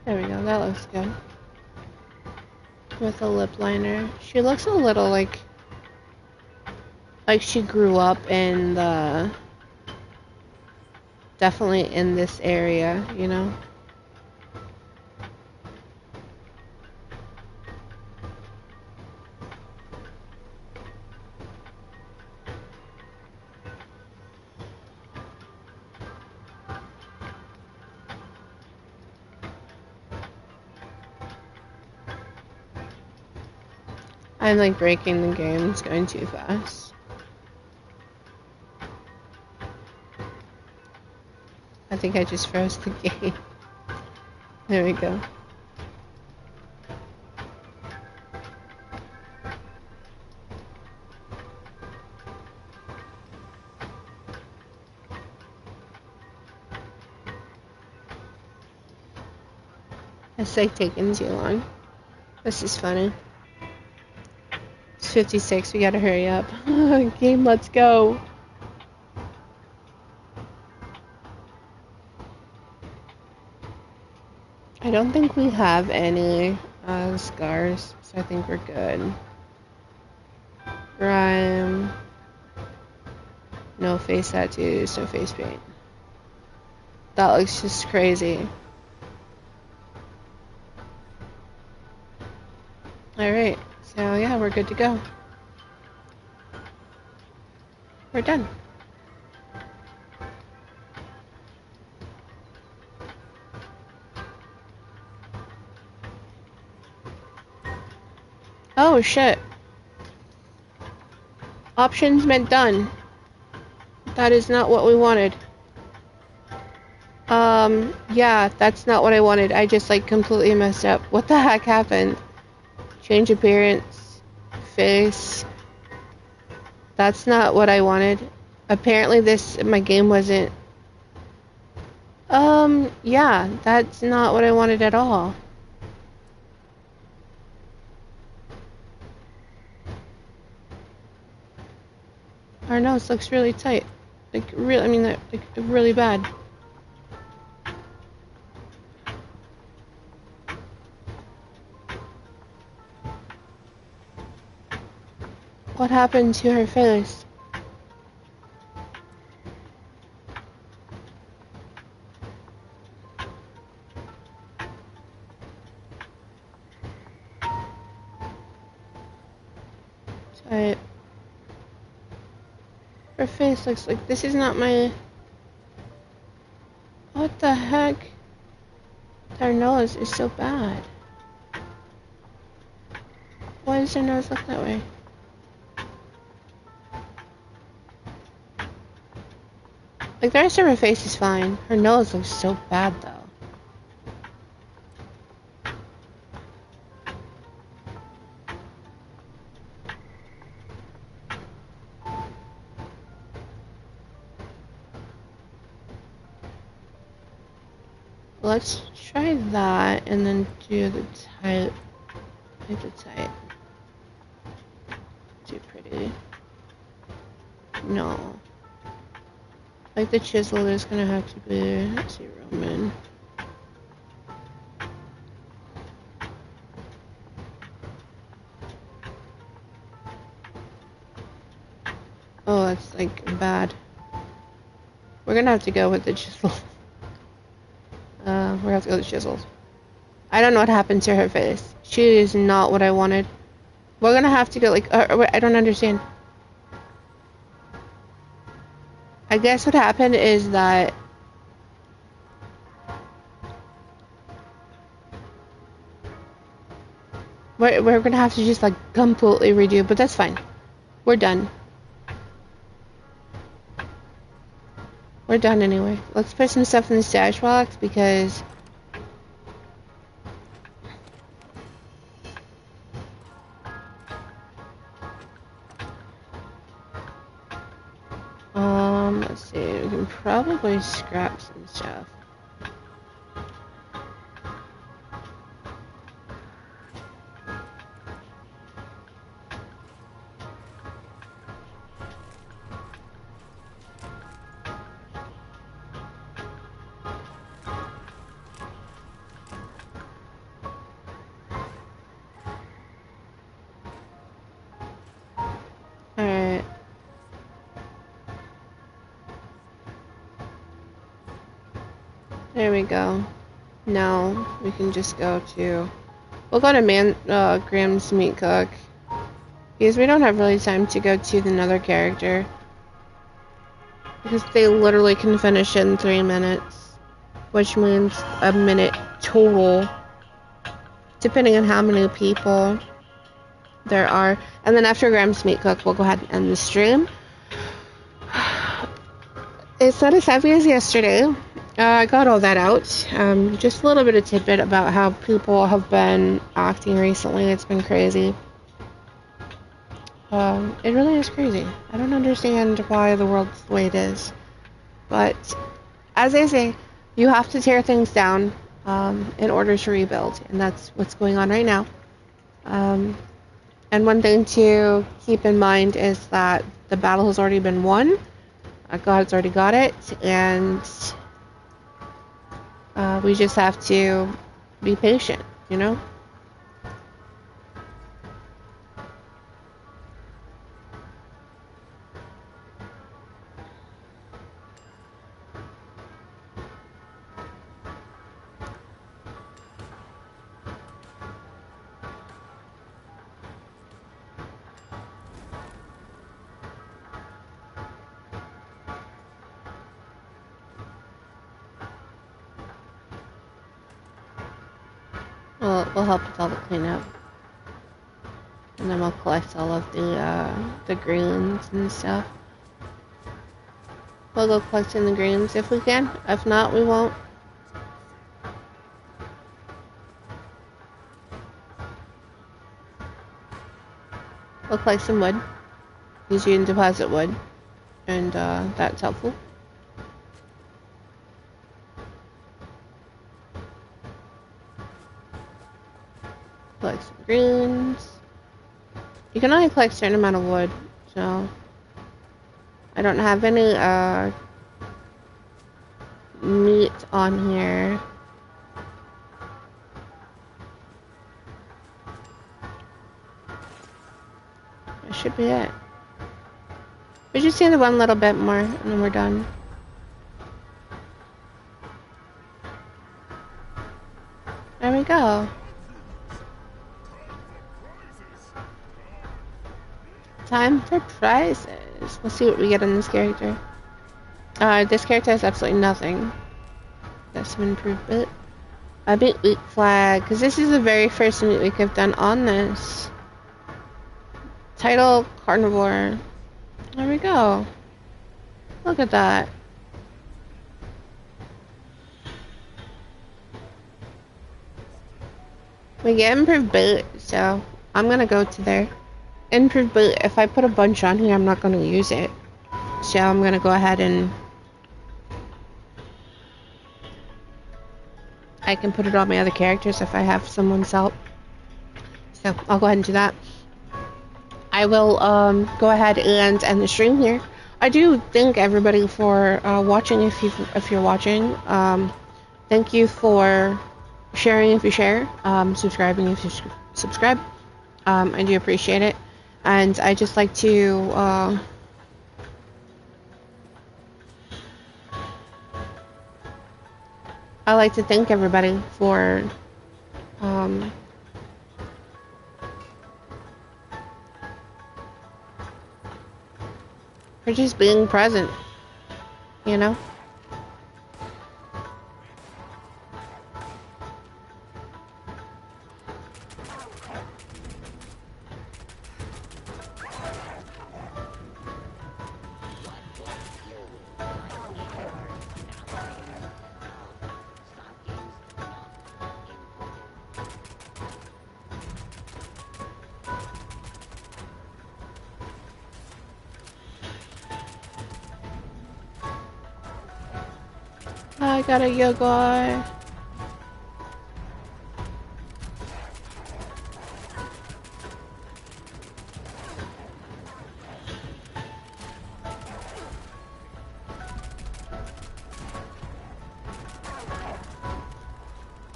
There we go, that looks good. With a lip liner. She looks a little like she grew up in the, definitely in this area, you know? I'm like breaking the game, it's going too fast. I think I just froze the game. There we go. It's like taking too long. This is funny. It's 56, we gotta hurry up. Game, let's go. I don't think we have any scars, so I think we're good. Grime. No face tattoos, no face paint. That looks just crazy. Alright, so yeah, we're good to go. We're done. Oh shit. Options meant done. That is not what we wanted. Yeah, that's not what I wanted. I just like completely messed up. What the heck happened? Change appearance. Face. That's not what I wanted. Apparently my game wasn't. Yeah, that's not what I wanted at all. Our nose looks really tight. Like, really, I mean, like, really bad. What happened to her face? Tight. Her face looks like this is not my. What the heck? Her nose is so bad. Why does her nose look that way? Like the rest of her face is fine. Her nose looks so bad though. Let's try that and then do the type. Make the type. Too pretty. No. Like the chisel is gonna have to be, let's see, Roman. Oh, that's like bad. We're gonna have to go with the chisel. We're gonna have to go with the chisels. I don't know what happened to her face. She is not what I wanted. We're gonna have to go like, I don't understand. I guess what happened is that we're gonna have to just like completely redo, but that's fine. We're done. We're done anyway. Let's put some stuff in the stash box because let's see, we can probably scrap some stuff. Alright. There we go. Now we can just go to, we'll go to Graham's Meat Cook because we don't have really time to go to another character because they literally can finish in 3 minutes, which means a minute total depending on how many people there are. And then after Graham's Meat Cook, we'll go ahead and end the stream. It's not as heavy as yesterday. I got all that out. Just a little bit of tidbit about how people have been acting recently. It's been crazy. It really is crazy. I don't understand why the world's the way it is. But, as I say, you have to tear things down in order to rebuild. And that's what's going on right now. And one thing to keep in mind is that the battle has already been won. God's already got it. And we just have to be patient, you know? We'll help with all the cleanup. And then we'll collect all of the greens and stuff. We'll go collecting the greens if we can. If not, we won't. We'll collect some wood. Because you can deposit wood. And that's helpful. Collect some greens. You can only collect a certain amount of wood, so I don't have any meat on here. should be it. We just need one little bit more, and then we're done. There we go. Time for prizes. Let's see what we get on this character. This character has absolutely nothing. That's some improvement. A meat week flag, because this is the very first meat week I've done on this. Title carnivore. There we go. Look at that. We get improved boot, so I'm gonna go to there. Improved boot. If I put a bunch on here, I'm not gonna use it. So I'm gonna go ahead and I can put it on my other characters if I have someone's help. So I'll go ahead and do that. I will go ahead and end the stream here. I do thank everybody for watching if you're watching. Thank you for sharing if you share, subscribing if you subscribe. I do appreciate it. And I just like to thank everybody for just being present, you know? I got a yoga.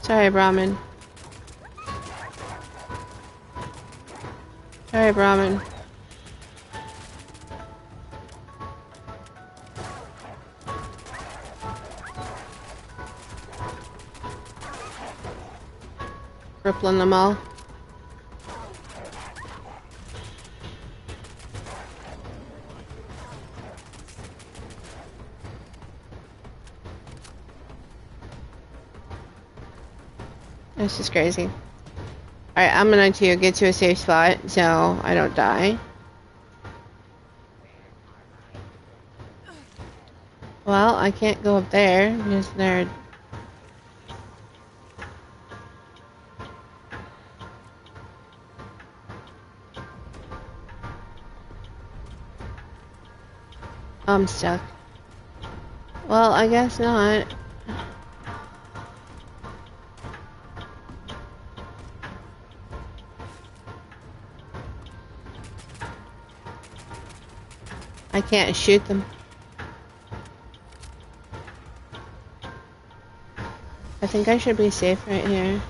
Sorry, Brahmin. Sorry, Brahmin. Crippling them all. This is crazy. Alright, I'm gonna get to a safe spot so I don't die. Well, I can't go up there because they're... I'm stuck. Well, I guess not. I can't shoot them. I think I should be safe right here.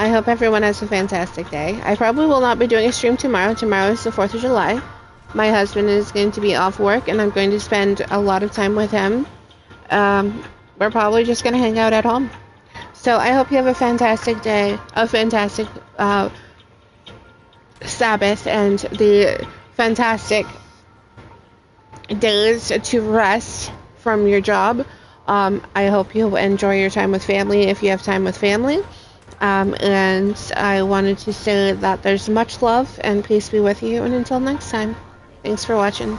I hope everyone has a fantastic day. I probably will not be doing a stream tomorrow. Tomorrow is the 4th of July. My husband is going to be off work and I'm going to spend a lot of time with him. We're probably just going to hang out at home. So I hope you have a fantastic day, a fantastic Sabbath, and the fantastic days to rest from your job. I hope you enjoy your time with family if you have time with family. And I wanted to say that there's much love and peace be with you, and until next time, thanks for watching.